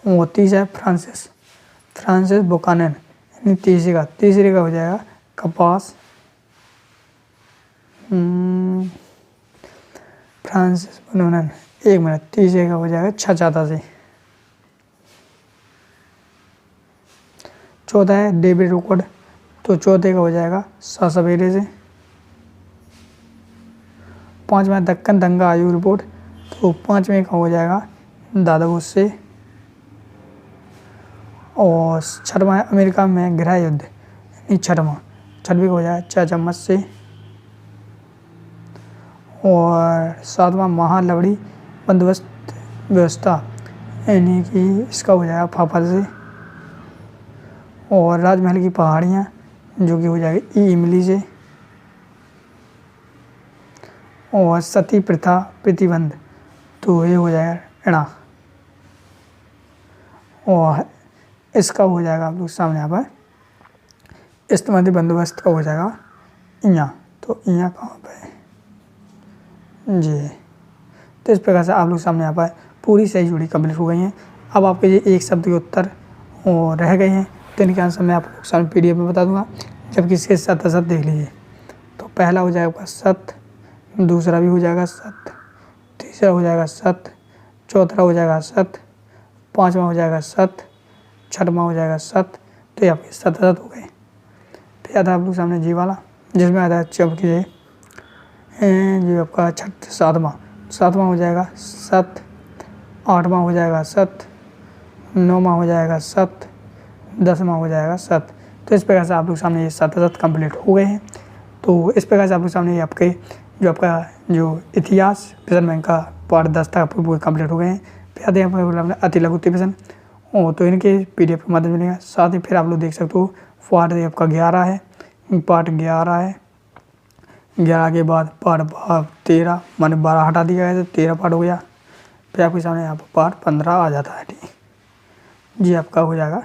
Speaker 1: और तीसरा फ्रांसिस बुकानन यानी तीसरे का हो जाएगा कपास। फ्रांसिस बुकानन एक मिनट। तीसरे का हो जाएगा छछाता से। चौथा है डेविड रोकड। तो चौथे का हो जाएगा सवेरे से। पांचवा दक्कन दंगा आयोग रिपोर्ट। तो पांचवें का हो जाएगा दादाबुद से। और छठवां अमेरिका में गृह युद्ध छठवां का हो जाएगा 4 चम्मच से। और 7वां महालवड़ी बंदोबस्त व्यवस्था यानी कि इसका हो जाएगा फाफा से। और राजमहल की पहाड़ियाँ जो कि हो जाएगी इमली से। और सती प्रथा प्रतिबंध तो ये हो जाएगा इणा। और इसका हो जाएगा आप लोग सामने यहाँ पर इस्तेमाली बंदोबस्त का हो जाएगा यहाँ। तो यहाँ कहाँ पे जी। तो इस प्रकार से आप लोग सामने यहाँ पर पूरी सही जोड़ी कंप्लीट हो गई हैं। अब आपके ये एक शब्द के उत्तर रह गए हैं, तो इनके आंसर मैं आप लोग सामने PDF में बता दूंगा, जबकि इसके सत असत देख लीजिए। तो पहला हो जाएगा सत, दूसरा भी हो जाएगा सत, तीसरा हो जाएगा सत, चौथा हो जाएगा सत, पाँचवा हो जाएगा सत, छठवां हो जाएगा सत। तो ये आपके सत असत हो गए। फिर आता है आप लोग सामने जी वाला, जिसमें आता है चौकी जो आपका सातवां हो जाएगा सत, आठवां हो जाएगा सत, नौवां हो जाएगा सत, 10वां हो जाएगा सत। तो इस प्रकार से आप लोग सामने ये सत असत कंप्लीट हो गए हैं। तो इस प्रकार से आप लोग सामने ये आपके जो इतिहास प्रश्न बैंक का पार्ट 10 तक आपको पूरे कंप्लीट हो गए हैं। फिर आते हैं आपको अति लघु प्रश्न, तो इनके PDF के माध्यम से मिलेगा। साथ ही फिर आप लोग देख सकते हो पार्ट आपका 11 है, पार्ट 11 है। 11 के बाद पार्ट 13 मैंने 12 हटा दिया है तो 13 पार्ट हो गया। फिर आपके सामने यहाँ पर पार्ट 15 आ जाता है। ठीक जी, आपका हो जाएगा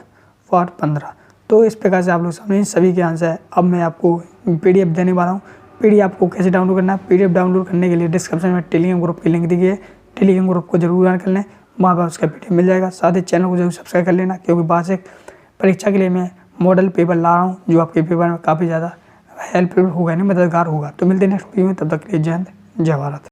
Speaker 1: पार्ट 15। तो इस प्रकार से आप लोग सामने इन सभी के आंसर है। अब मैं आपको PDF देने वाला हूँ। PDF आपको कैसे डाउनलोड करना है? PDF डाउनलोड करने के लिए डिस्क्रिप्शन में टेलीग्राम ग्रुप की लिंक दी गई है। टेलीग्राम ग्रुप को जरूर ज्वाइन कर लें, वहाँ पर उसका PDF मिल जाएगा। साथ ही चैनल को जरूर सब्सक्राइब कर लेना, क्योंकि वार्षिक परीक्षा के लिए मैं मॉडल पेपर ला रहा हूँ, जो आपके पेपर में काफ़ी ज़्यादा हेल्पफुल होगा, नहीं मददगार होगा। तो मिलते हैं नेक्स्ट वीडियो में, तब तक के लिए जय हिंद, जय भारत।